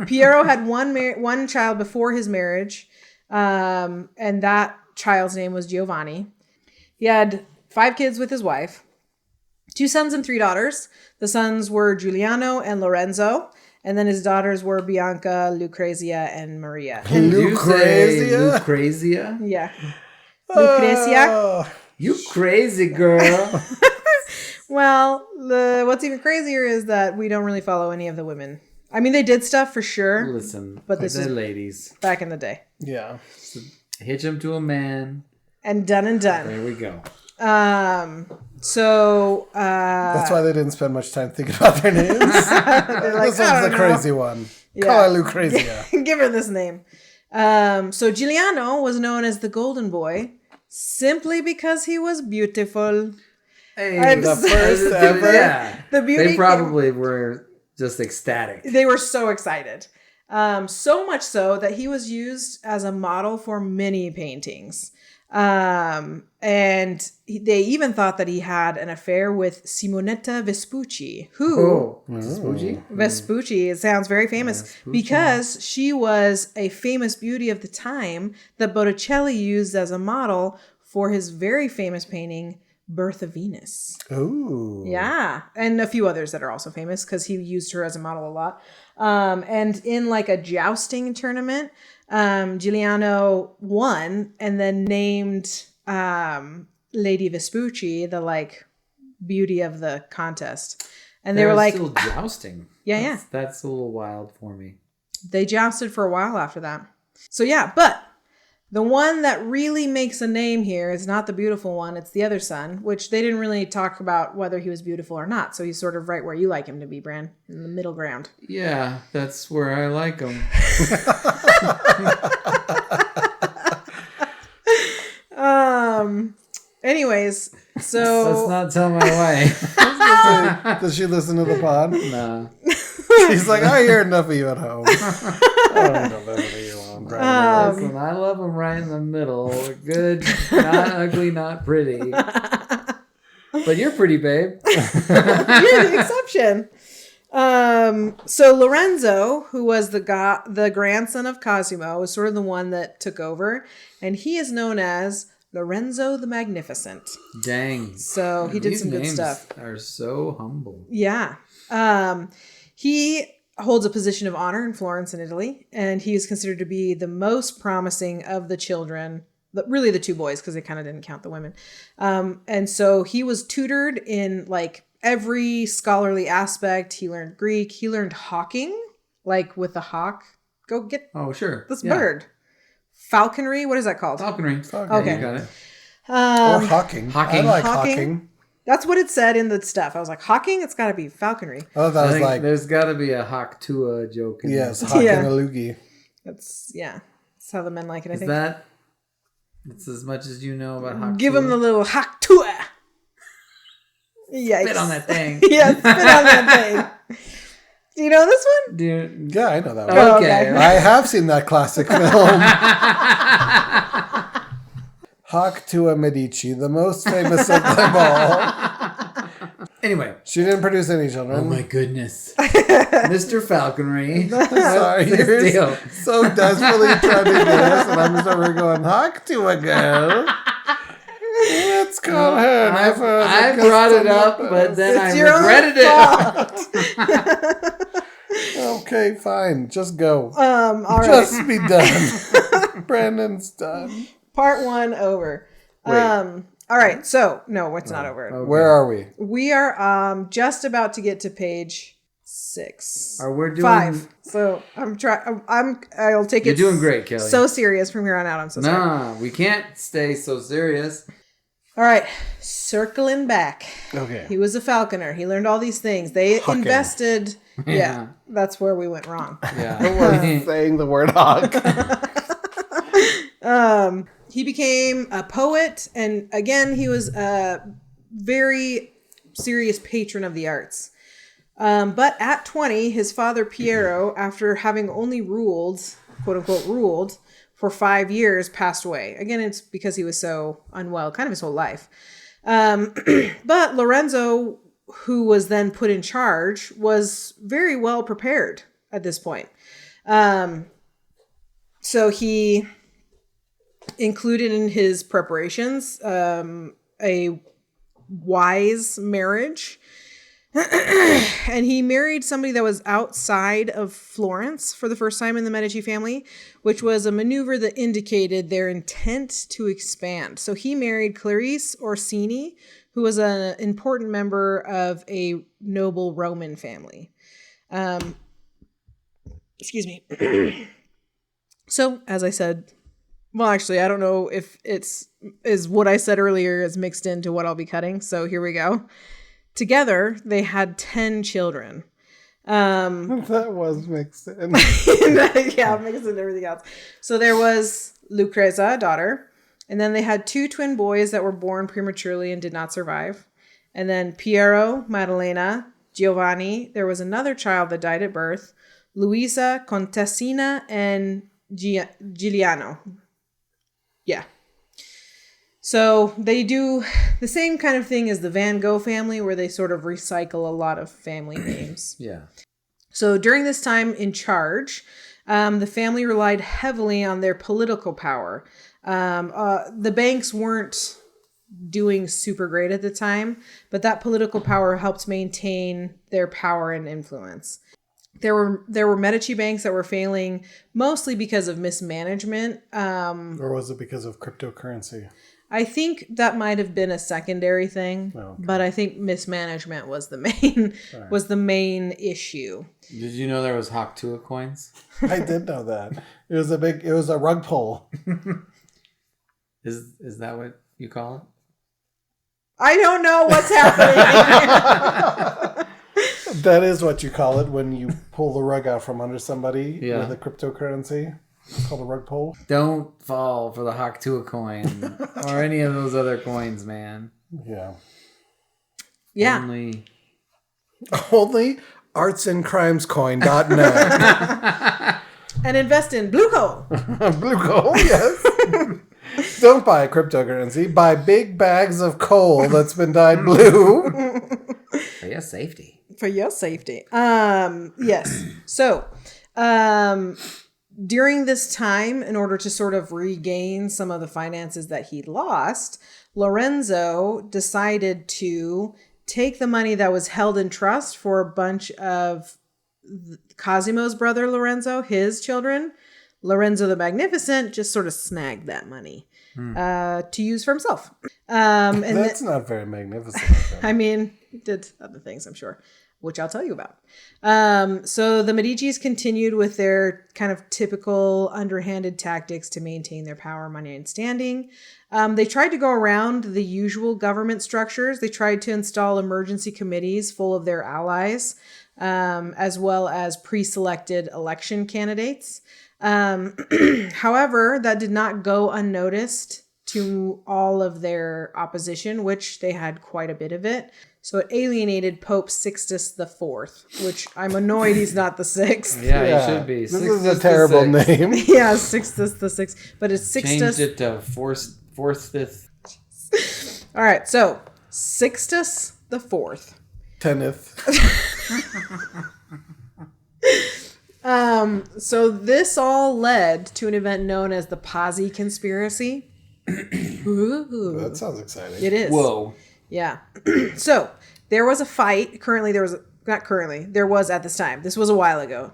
Piero had one child before his marriage, and that child's name was Giovanni. He had 5 kids with his wife, 2 sons and 3 daughters. The sons were Giuliano and Lorenzo, and then his daughters were Bianca, Lucrezia, and Maria. And Lucrezia? Yeah. Lucrezia. You crazy girl. Well, what's even crazier is that we don't really follow any of the women. I mean, they did stuff for sure. Listen, but this is ladies. Back in the day. Yeah. So hitch them to a man. And done. There we go. So that's why they didn't spend much time thinking about their names. Like, this one's the crazy one. Yeah. Call her Lucrezia. Give her this name. So Giuliano was known as the Golden Boy simply because he was beautiful. Hey, the first ever. Yeah. The beauty. They probably were just ecstatic. They were so excited. So much so that he was used as a model for many paintings. And they even thought that he had an affair with Simonetta Vespucci, who Vespucci, it sounds very famous because she was a famous beauty of the time that Botticelli used as a model for his very famous painting Birth of Venus. Ooh. Yeah. And a few others that are also famous because he used her as a model a lot. And in like a jousting tournament, Giuliano won and then named Lady Vespucci the like beauty of the contest. And they were like still jousting. Yeah. That's a little wild for me. They jousted for a while after that. So yeah, but the one that really makes a name here is not the beautiful one. It's the other son, which they didn't really talk about whether he was beautiful or not. So he's sort of right where you like him to be, Bran, in the middle ground. Yeah, that's where I like him. Anyways, so... Let's not tell my wife. Does she listen to the pod? No. She's like, I hear enough of you at home. I don't know of you on Listen, I love him right in the middle. Good, not ugly, not pretty. But you're pretty, babe. You're the exception. So Lorenzo, who was the grandson of Cosimo, was sort of the one that took over, and he is known as Lorenzo the Magnificent. Dang. So he did some good stuff. Are so humble. Yeah. He holds a position of honor in Florence in Italy, and he is considered to be the most promising of the children, really the 2 boys, because they kind of didn't count the women. And so he was tutored in like every scholarly aspect. He learned Greek. He learned hawking, like with the hawk. Go get this bird. Falconry. What is that called? Falconry. Okay. You got it. Or hawking. I like hawking. That's what it said in the stuff. I was like, hawking? It's got to be falconry. Oh, that was like... There's got to be a hawk to a joke. Yes, hawking a loogie. That's how the men like it, I think. It's as much as you know about hawk. Give him the little hawk tua. Yikes. Spit on that thing. Yeah, spit on that thing. Do you know this one? Dude. Yeah, I know that one. Okay. I have seen that classic film. Hoc to Medici, the most famous of them all. Anyway. She didn't produce any children. Oh my goodness. Mr. Falconry. Sorry, you're so desperately trying to do this, and I'm just over here going, Hoc to a girl. Let's go ahead. I brought it up, but then I regretted it. Okay, fine. Just go. All right. Just be done. Brandon's done. Part 1 over. All right. So no, it's not over. Okay. Where are we? We are just about to get to page 6. Are we doing 5? So I'll take it. You're doing great, Kelly. So serious from here on out. I'm so sorry. Nah, we can't stay so serious. All right. Circling back. Okay. He was a falconer. He learned all these things. They Hucking. Invested. Yeah. That's where we went wrong. Yeah. It was saying the word hawk. He became a poet, and again, he was a very serious patron of the arts. But at 20, his father Piero, after having only ruled, quote unquote, ruled for 5 years, passed away. Again, it's because he was so unwell, kind of his whole life. But Lorenzo who was then put in charge, was very well prepared at this point. So he included in his preparations a wise marriage. And he married somebody that was outside of Florence for the first time in the Medici family, which was a maneuver that indicated their intent to expand. So he married Clarice Orsini, who was an important member of a noble Roman family. Excuse me. So, as I said, well, actually, I don't know if is what I said earlier is mixed into what I'll be cutting. So here we go. Together, they had 10 children. That was mixed in. Yeah, mixed in everything else. So there was Lucrezia, a daughter. And then they had 2 twin boys that were born prematurely and did not survive. And then Piero, Maddalena, Giovanni. There was another child that died at birth. Luisa, Contessina, and Giuliano. Yeah. So they do the same kind of thing as the Van Gogh family, where they sort of recycle a lot of family names. Yeah. So during this time in charge, the family relied heavily on their political power. The banks weren't doing super great at the time, but that political power helped maintain their power and influence. There were Medici banks that were failing mostly because of mismanagement. Or was it because of cryptocurrency? I think that might have been a secondary thing, but I think mismanagement was the main issue. Did you know there was Haktua coins? I did know that. It was a rug pull. Is that what you call it? I don't know what's happening. That is what you call it when you pull the rug out from under somebody Yeah. with a cryptocurrency. It's called a rug pull. Don't fall for the Haktua coin or any of those other coins, man. Yeah. Yeah. Only artsandcrimescoin.net. And invest in blue coal. Blue coal, yes. Don't buy cryptocurrency. Buy big bags of coal that's been dyed blue. For your safety. For your safety. Yes. So, during this time, in order to sort of regain some of the finances that he'd lost, Lorenzo decided to take the money that was held in trust for a bunch of Cosimo's brother Lorenzo, his children. Lorenzo the Magnificent just sort of snagged that money to use for himself. And that's not very magnificent. I mean, he did other things, I'm sure, which I'll tell you about. So the Medicis continued with their kind of typical underhanded tactics to maintain their power, money, and standing. They tried to go around the usual government structures. They tried to install emergency committees full of their allies, as well as pre-selected election candidates. However, that did not go unnoticed to all of their opposition, which they had quite a bit of it. So it alienated Pope Sixtus IV, which I'm annoyed he's not the sixth. Yeah, he should be. This is a terrible name. Yeah, Sixtus the Sixth, but it's Sixtus. Changed it to fourth. All right, so Sixtus the Fourth. Tenth. So this all led to an event known as the Pazzi Conspiracy. Ooh. That sounds exciting. It is. Whoa. Yeah. So there was a fight. There was at this time. This was a while ago.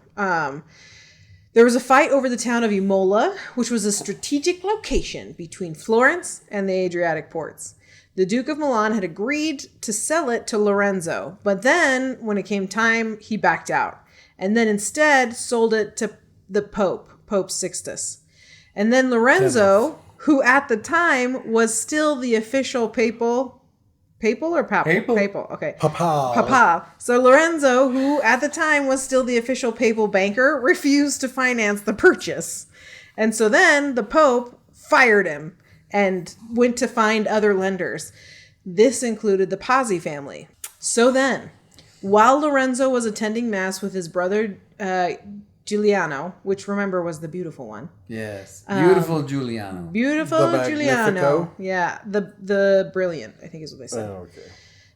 There was a fight over the town of Imola, which was a strategic location between Florence and the Adriatic ports. The Duke of Milan had agreed to sell it to Lorenzo, but then when it came time, he backed out. And then instead sold it to the Pope Sixtus. And then Lorenzo, who at the time was still the official papal or papal? Papal. Okay. Papa. So Lorenzo, who at the time was still the official papal banker, refused to finance the purchase. And so then the Pope fired him and went to find other lenders. This included the Pazzi family. So then, while Lorenzo was attending mass with his brother Giuliano, which remember was the beautiful one. Yes. Beautiful Giuliano. Beautiful The Giuliano. Magnifico? Yeah. The brilliant, I think is what they said. Oh, okay.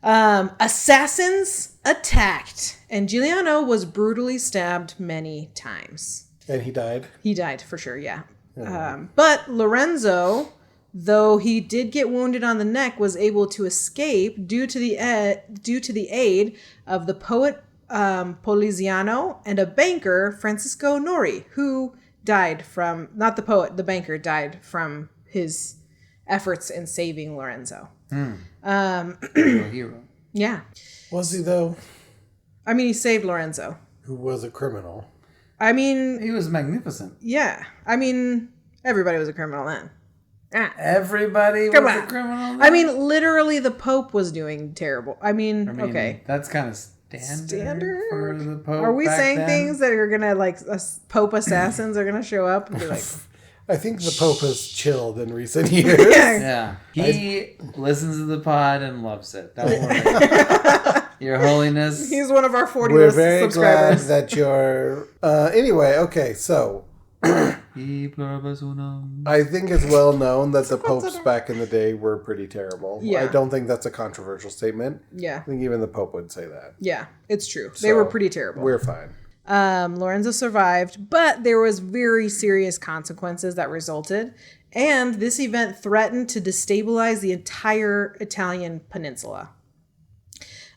Assassins attacked, and Giuliano was brutally stabbed many times. And he died? He died, for sure, yeah. But Lorenzo, though he did get wounded on the neck, was able to escape due to the aid of the poet Poliziano and a banker, Francisco Nori, who died from, not the poet, the banker died from his efforts in saving Lorenzo. Hero. Yeah. Was he, though? I mean, he saved Lorenzo. Who was a criminal. I mean... He was magnificent. Yeah. I mean, everybody was a criminal then. Everybody was a criminal then? I mean, literally the Pope was doing terrible. I mean okay. That's kind of standard for the Pope. Are we back saying then? things that are going to, like, Pope assassins are going to show up and be like... I think the Pope has chilled in recent years. Yeah. He listens to the pod and loves it. Don't worry. Your Holiness. He's one of our 40 We're very subscribers. glad that you're... anyway, okay, so... I think it's well known that the popes back in the day were pretty terrible. Yeah. I don't think that's a controversial statement. Yeah. I think even the Pope would say that. Yeah, it's true. They were pretty terrible. We're fine. Lorenzo survived, but there was very serious consequences that resulted. And this event threatened to destabilize the entire Italian peninsula,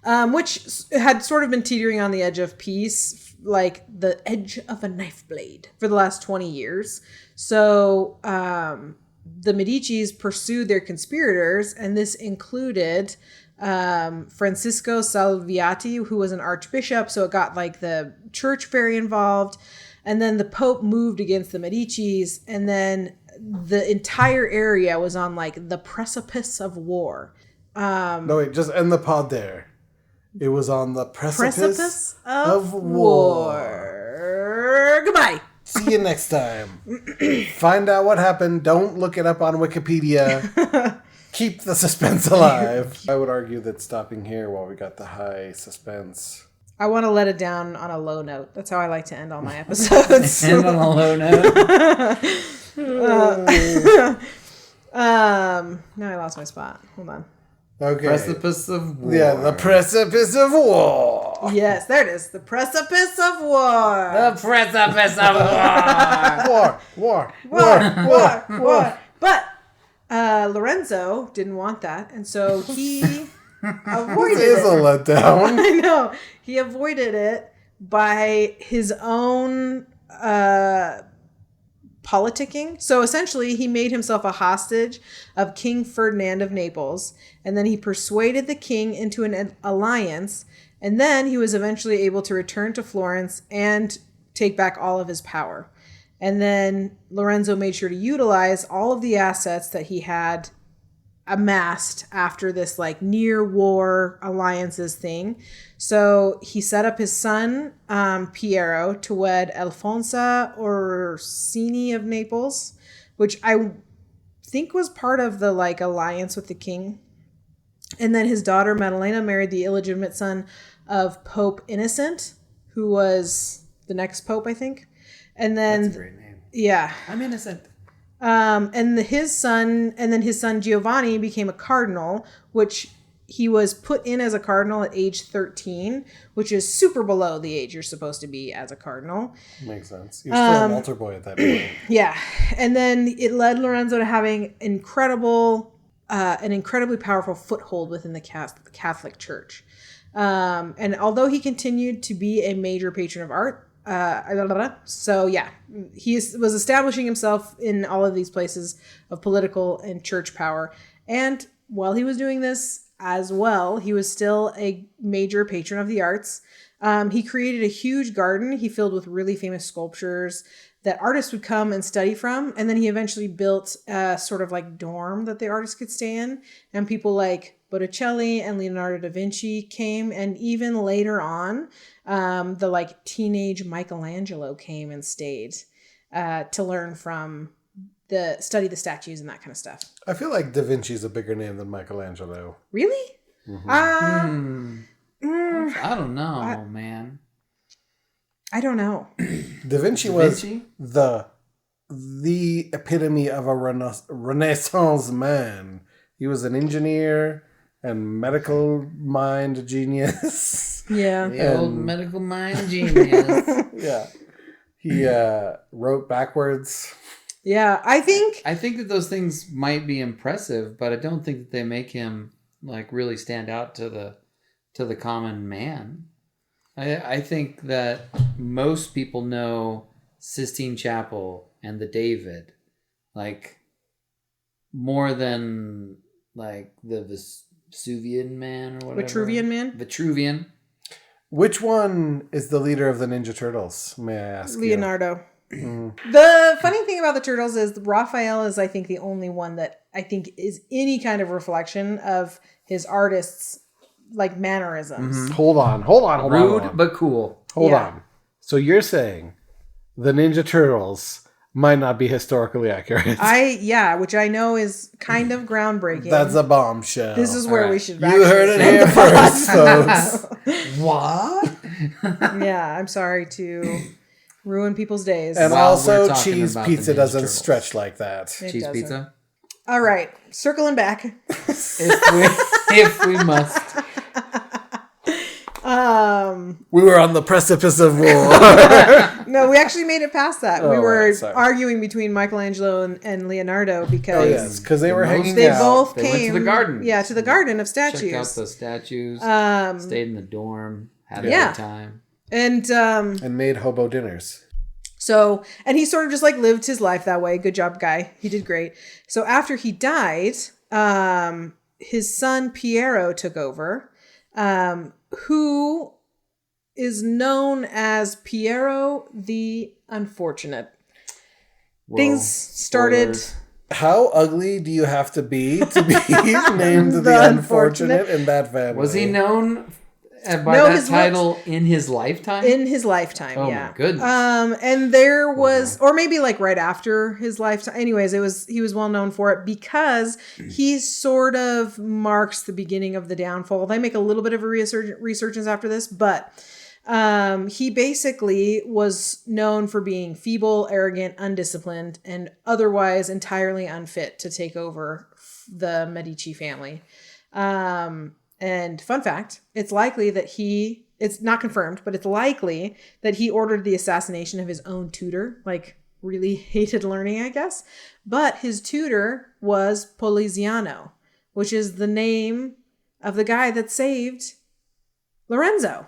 which had sort of been teetering on the edge of peace, like the edge of a knife blade, for the last 20 years. So the Medicis pursued their conspirators, and this included Francisco Salviati, who was an archbishop, so it got like the church very involved. And then the Pope moved against the Medicis, and then the entire area was on like the precipice of war. No, wait, just end the pod there. It was on the precipice of war. Goodbye. See you next time. Find out what happened. Don't look it up on Wikipedia. Keep the suspense alive. I would argue that stopping here while we got the high suspense. I want to let it down on a low note. That's how I like to end all my episodes. End on a low note. Now I lost my spot. Hold on. Okay. Precipice of war. Yeah, the precipice of war. Yes, there it is. The precipice of war. The precipice of war. War. But Lorenzo didn't want that, and so he avoided This is a it. letdown. I know. He avoided it by his own politicking. So essentially, he made himself a hostage of King Ferdinand of Naples, and then he persuaded the king into an alliance, and then he was eventually able to return to Florence and take back all of his power. And then Lorenzo made sure to utilize all of the assets that he had amassed after this like near war alliances thing. So he set up his son, Piero, to wed Alfonso Orsini of Naples, which I think was part of the like alliance with the king. And then his daughter, Maddalena, married the illegitimate son of Pope Innocent, who was the next pope, I think. And then, That's a great name. Yeah. I'm innocent. And his son Giovanni became a cardinal, which he was put in as a cardinal at age 13, which is super below the age you're supposed to be as a cardinal. Makes sense. You're still an altar boy at that point. Yeah. And then it led Lorenzo to having an incredibly powerful foothold within the Catholic Church. And although he continued to be a major patron of art, so yeah, he was establishing himself in all of these places of political and church power. And while he was doing this as well, he was still a major patron of the arts. He created a huge garden he filled with really famous sculptures that artists would come and study from. And then he eventually built a sort of like dorm that the artists could stay in. And people like Botticelli and Leonardo da Vinci came. And even later on, the like teenage Michelangelo came and stayed to learn from study the statues and that kind of stuff. I feel like Da Vinci's a bigger name than Michelangelo. Really? I don't know, man. I don't know. Da Vinci was the epitome of a Renaissance man. He was an engineer and medical mind genius. Yeah. The old medical mind genius. Yeah. He wrote backwards. Yeah, I think that those things might be impressive, but I don't think that they make him like really stand out to the common man. I think that most people know Sistine Chapel and the David, like more than like the Vesuvian Man or whatever. Vitruvian Man? Vitruvian. Which one is the leader of the Ninja Turtles, may I ask Leonardo. The funny thing about the Turtles is Raphael is, I think, the only one that I think is any kind of reflection of his artist's like mannerisms. Mm-hmm. Hold on. Rude but cool. Hold on. So you're saying the Ninja Turtles might not be historically accurate? Which I know is kind of groundbreaking. That's a bombshell. This is where we should. You heard it here first, folks. What? Yeah, I'm sorry to ruin people's days. And While also, we're talking cheese about the pizza Ninja doesn't Turtles. stretch like that. Cheese doesn't. pizza? All right, circling back. If we must. We were on the precipice of war. No, we actually made it past that. We Oh, were right, sorry. arguing between Michelangelo and Leonardo Oh, because yes, because they were hanging they out. both They came went to the garden. Yeah, to the garden of statues. Checked out the statues. Stayed in the dorm. Had a Yeah. good time. And made hobo dinners. So, and he sort of just like lived his life that way. Good job, guy. He did great. So after he died, his son Piero took over, who is known as Piero the Unfortunate. Whoa. Things started. Spoilers. How ugly do you have to be named the Unfortunate in that family? Was he known by No, that his title in his lifetime? In his lifetime, Oh, yeah. my goodness. And there was, or maybe like right after his lifetime. Anyways, he was well known for it because he sort of marks the beginning of the downfall. They make a little bit of a resurgence after this, but he basically was known for being feeble, arrogant, undisciplined, and otherwise entirely unfit to take over the Medici family. And fun fact, it's likely that it's not confirmed, but it's likely that he ordered the assassination of his own tutor, like really hated learning, I guess. But his tutor was Poliziano, which is the name of the guy that saved Lorenzo.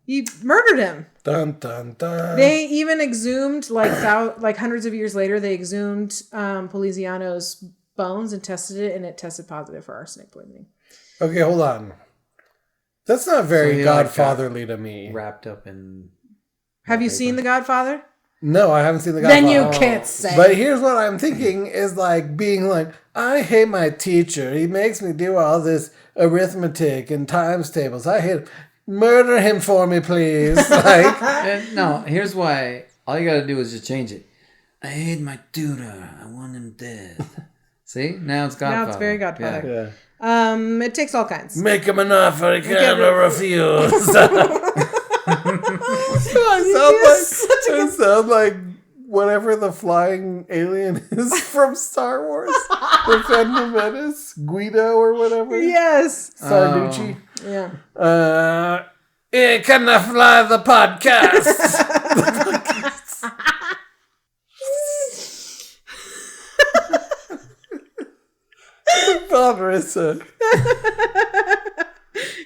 He murdered him. Dun, dun, dun. They even exhumed, like hundreds of years later, they exhumed Poliziano's bones and tested it, and it tested positive for arsenic poisoning. Okay, hold on. That's not very So he, godfatherly to me. Wrapped up in... Have you seen The Godfather? No, I haven't seen The Godfather. Then you can't say. But here's what I'm thinking is like being like, I hate my teacher. He makes me do all this arithmetic and times tables. I hate him. Murder him for me, please. Like, No, here's why. All you gotta do is just change it. I hate my tutor. I want him dead. See? Now it's Godfather. Now it's very Godfather. yeah. It takes all kinds. Make him an offer he can't refuse. I sound like whatever the flying alien is from Star Wars. The Phantom Menace, Guido or whatever. Yes. Sarducci. Yeah. Can I fly the podcast? Ponderosa.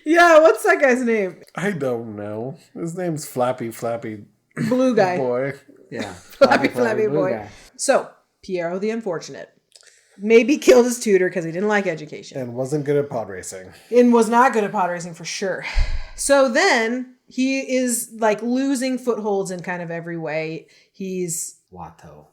Yeah, what's that guy's name? I don't know. His name's Flappy Blue guy. Boy. Yeah. Flappy blue boy. guy. So, Piero the Unfortunate maybe killed his tutor because he didn't like education. And wasn't good at pod racing. And was not good at pod racing for sure. So then he is like losing footholds in kind of every way. He's... Watto.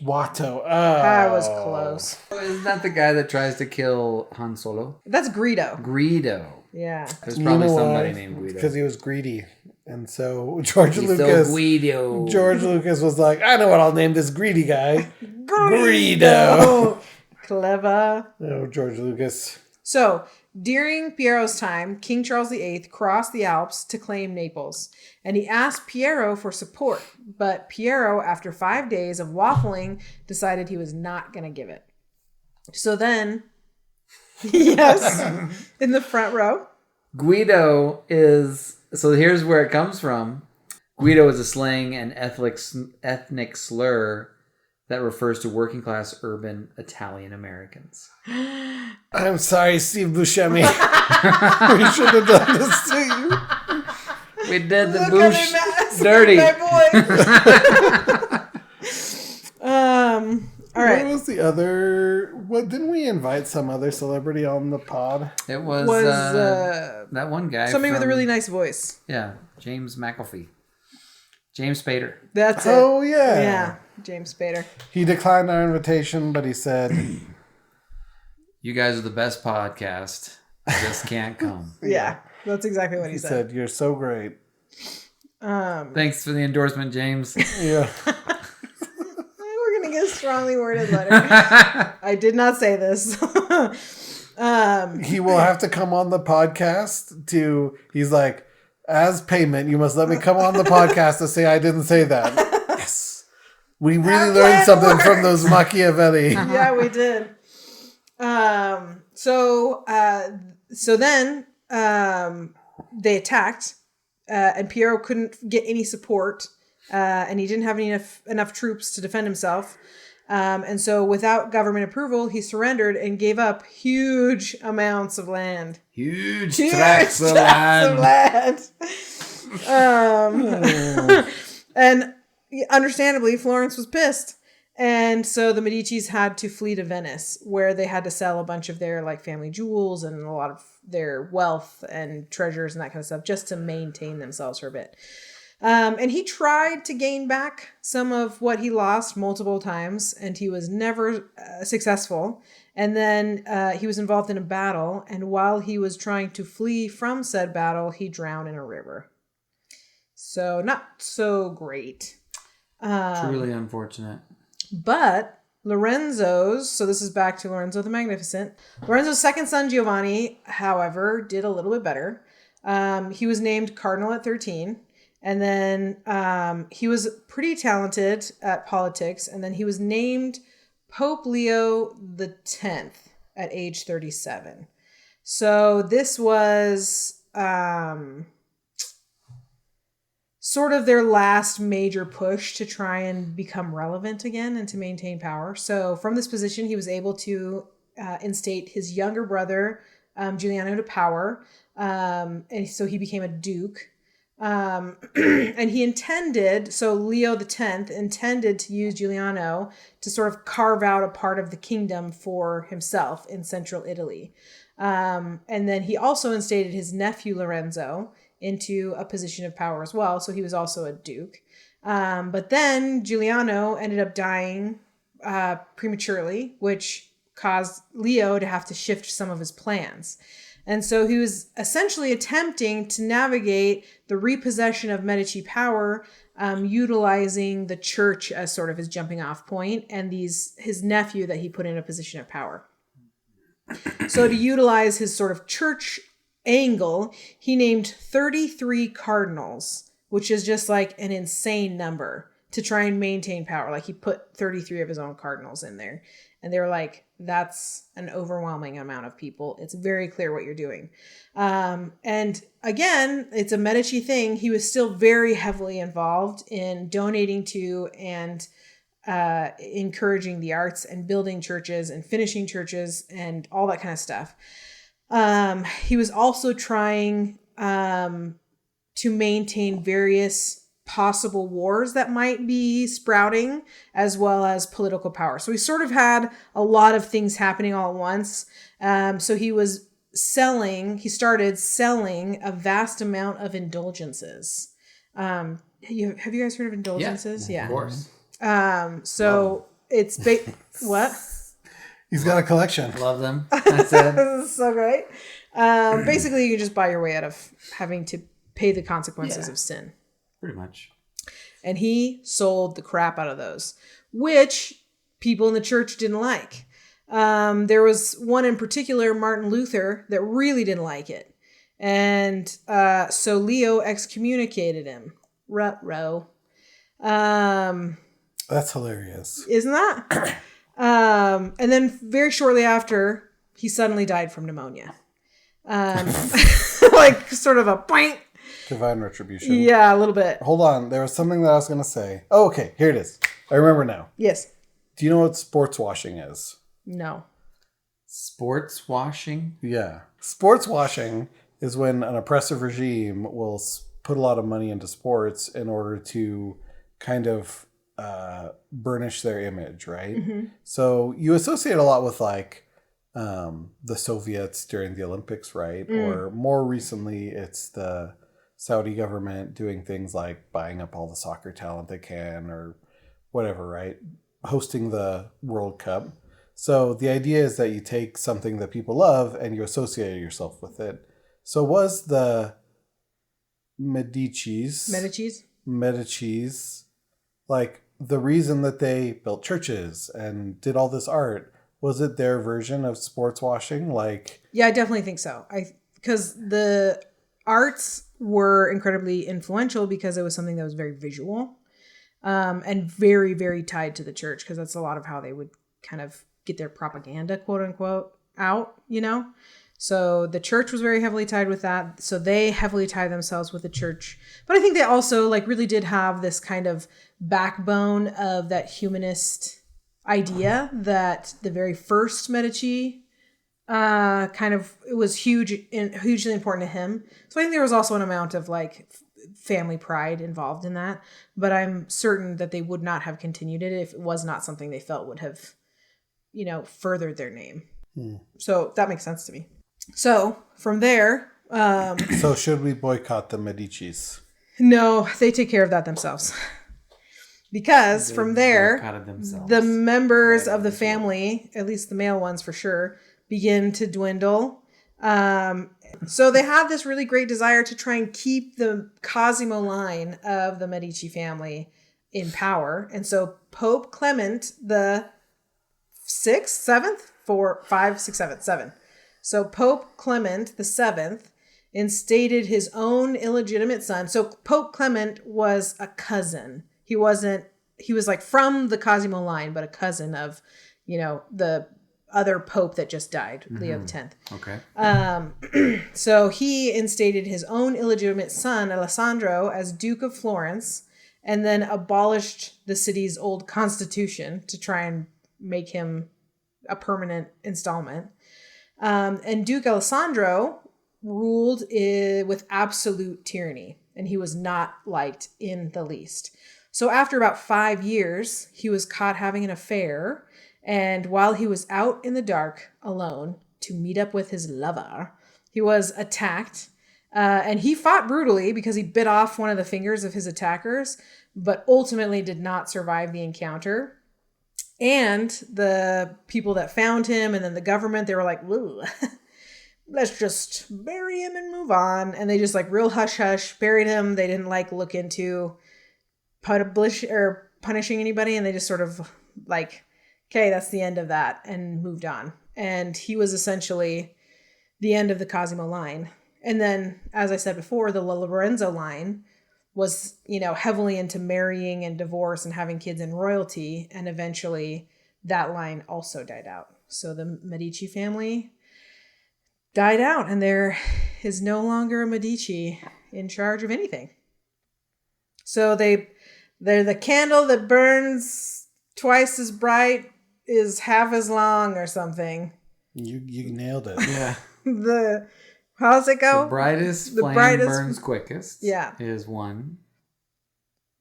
Watto. Oh. That was close. Isn't that the guy that tries to kill Han Solo? That's Greedo. Greedo. Yeah. There's probably You know somebody why? named Guido. Because he was greedy. And so George He's Lucas... so Guido. George Lucas was like, I know what I'll name this greedy guy. Greedo. Clever. Oh, George Lucas. So, during Piero's time, King Charles VIII crossed the Alps to claim Naples, and he asked Piero for support. But Piero, after 5 days of waffling, decided he was not going to give it. So then, Yes. In the front row. Guido is... So here's where it comes from. Guido is a slang and ethnic slur that refers to working class urban Italian Americans. I'm sorry, Steve Buscemi. We should have done this to you. We did the Look Bush at me, dirty. All right. What was the other? What didn't we invite some other celebrity on the pod? It was, that one guy. Somebody with a really nice voice. Yeah, James McAfee. James Spader. That's it. Oh yeah, Yeah, James Spader. He declined our invitation, but he said, You guys are the best podcast. I just can't come. Yeah, that's exactly what he he said. said, "You're so great." Thanks for the endorsement, James. Yeah. We're gonna get a strongly worded letter. I did not say this. He will have to come on the podcast to. He's like, as payment, you must let me come on the podcast to say I didn't say that. Yes, we really learned something from those Machiavelli. Yeah, we did. So then they attacked, and Piero couldn't get any support, and he didn't have enough troops to defend himself. And so without government approval, he surrendered and gave up huge amounts of land. Huge tracts of land. And understandably, Florence was pissed. And so the Medicis had to flee to Venice, where they had to sell a bunch of their like family jewels and a lot of their wealth and treasures and that kind of stuff just to maintain themselves for a bit. And he tried to gain back some of what he lost multiple times, and he was never successful. And then he was involved in a battle, and while he was trying to flee from said battle, he drowned in a river. So not so great. Truly unfortunate. But Lorenzo's, so this is back to Lorenzo the Magnificent. Lorenzo's second son, Giovanni, however, did a little bit better. He was named cardinal at 13. And then he was pretty talented at politics. And then he was named Pope Leo X at age 37. So this was sort of their last major push to try and become relevant again and to maintain power. So from this position, he was able to instate his younger brother, Giuliano, to power. And so he became a duke. And he intended, so Leo X intended to use Giuliano to sort of carve out a part of the kingdom for himself in central Italy. And then he also instated his nephew Lorenzo into a position of power as well. So he was also a duke. But then Giuliano ended up dying prematurely, which caused Leo to have to shift some of his plans. And so he was essentially attempting to navigate the repossession of Medici power, utilizing the church as sort of his jumping off point and his nephew that he put in a position of power. So to utilize his sort of church angle, he named 33 cardinals, which is just like an insane number to try and maintain power. Like he put 33 of his own cardinals in there. And they were like, that's an overwhelming amount of people. It's very clear what you're doing. And again, it's a Medici thing. He was still very heavily involved in donating to and encouraging the arts and building churches and finishing churches and all that kind of stuff. He was also trying to maintain various possible wars that might be sprouting, as well as political power. So he sort of had a lot of things happening all at once. So he started selling a vast amount of indulgences. Have you guys heard of indulgences? Yeah. Of course. So it's what? He's got a collection. Love them. That's it. This is so great. Basically, you can just buy your way out of having to pay the consequences of sin. Pretty much. And he sold the crap out of those, which people in the church didn't like. There was one in particular, Martin Luther, that really didn't like it. And so Leo excommunicated him. Ruh-roh. That's hilarious. Isn't that? And then very shortly after, he suddenly died from pneumonia. Like sort of a point. Divine retribution. Yeah, a little bit. Hold on. There was something that I was going to say. Oh, okay. Here it is. I remember now. Yes. Do you know what sports washing is? No. Sports washing? Yeah. Sports washing is when an oppressive regime will put a lot of money into sports in order to kind of burnish their image, right? Mm-hmm. So you associate a lot with like the Soviets during the Olympics, right? Or more recently, it's the Saudi government doing things like buying up all the soccer talent they can or whatever, right? Hosting the World Cup. So the idea is that you take something that people love and you associate yourself with it. So was the Medicis, like the reason that they built churches and did all this art, was it their version of sports washing? Like, yeah, I definitely think so. Because the arts were incredibly influential because it was something that was very visual, and very, very tied to the church, because that's a lot of how they would kind of get their propaganda, quote unquote, out, you know? So the church was very heavily tied with that. So they heavily tied themselves with the church. But I think they also like really did have this kind of backbone of that humanist idea that the very first Medici it was hugely important to him. So I think there was also an amount of like family pride involved in that. But I'm certain that they would not have continued it if it was not something they felt would have, you know, furthered their name. So that makes sense to me. So from there, so should we boycott the Medicis? No, they take care of that themselves. Because from there, the members of the family, at least the male ones for sure, begin to dwindle. So they have this really great desire to try and keep the Cosimo line of the Medici family in power. And so Pope Clement the seventh. So Pope Clement the Seventh instated his own illegitimate son. So Pope Clement was a cousin. He was like from the Cosimo line, but a cousin of, you know, the other pope that just died, Leo X. Okay. So he instated his own illegitimate son, Alessandro, as Duke of Florence, and then abolished the city's old constitution to try and make him a permanent installment. And Duke Alessandro ruled with absolute tyranny, and he was not liked in the least. So after about 5 years, he was caught having an affair, and while he was out in the dark alone to meet up with his lover, he was attacked, and he fought brutally because he bit off one of the fingers of his attackers, but ultimately did not survive the encounter. And the people that found him and then the government, they were like, let's just bury him and move on. And they just like real hush hush buried him. They didn't like look into punishing anybody. And they just sort of like, okay, that's the end of that, and moved on. And he was essentially the end of the Cosimo line. And then, as I said before, the Lorenzo line was, you know, heavily into marrying and divorce and having kids and royalty. And eventually that line also died out. So the Medici family died out, and there is no longer a Medici in charge of anything. So they're the candle that burns twice as bright is half as long or something. You nailed it. Yeah. How's it go? The brightest flame burns quickest. Yeah. Is one.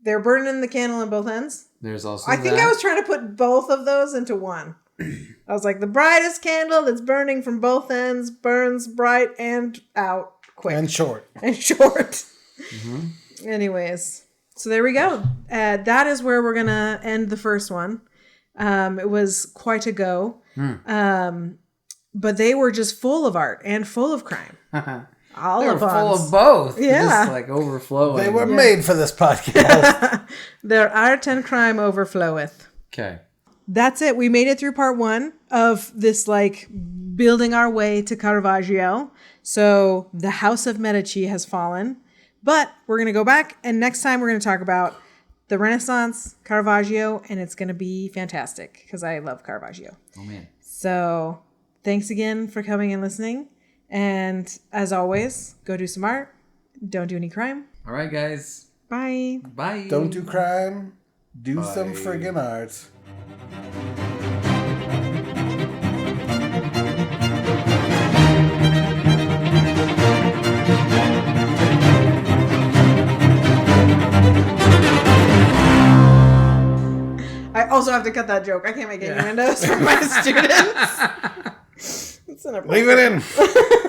They're burning the candle on both ends. There's also I think I was trying to put both of those into one. I was like, the brightest candle that's burning from both ends burns bright and out quick. And short. Mm-hmm. Anyways, so there we go. That is where we're going to end the first one. It was quite a go. But they were just full of art and full of crime. All of them. Full of both. Yeah. Just like overflowing. They were made for this podcast. Their art and crime overfloweth. Okay. That's it. We made it through part 1 of this, like, building our way to Caravaggio. So the House of Medici has fallen. But we're going to go back, and next time we're going to talk about the Renaissance, Caravaggio, and it's going to be fantastic because I love Caravaggio. Oh, man. So Thanks again for coming and listening. And as always, go do some art. Don't do any crime. All right, guys. Bye. Bye. Don't do crime. Do Bye. some friggin' art. I also have to cut that joke. I can't make any windows for my students. It's Leave it in.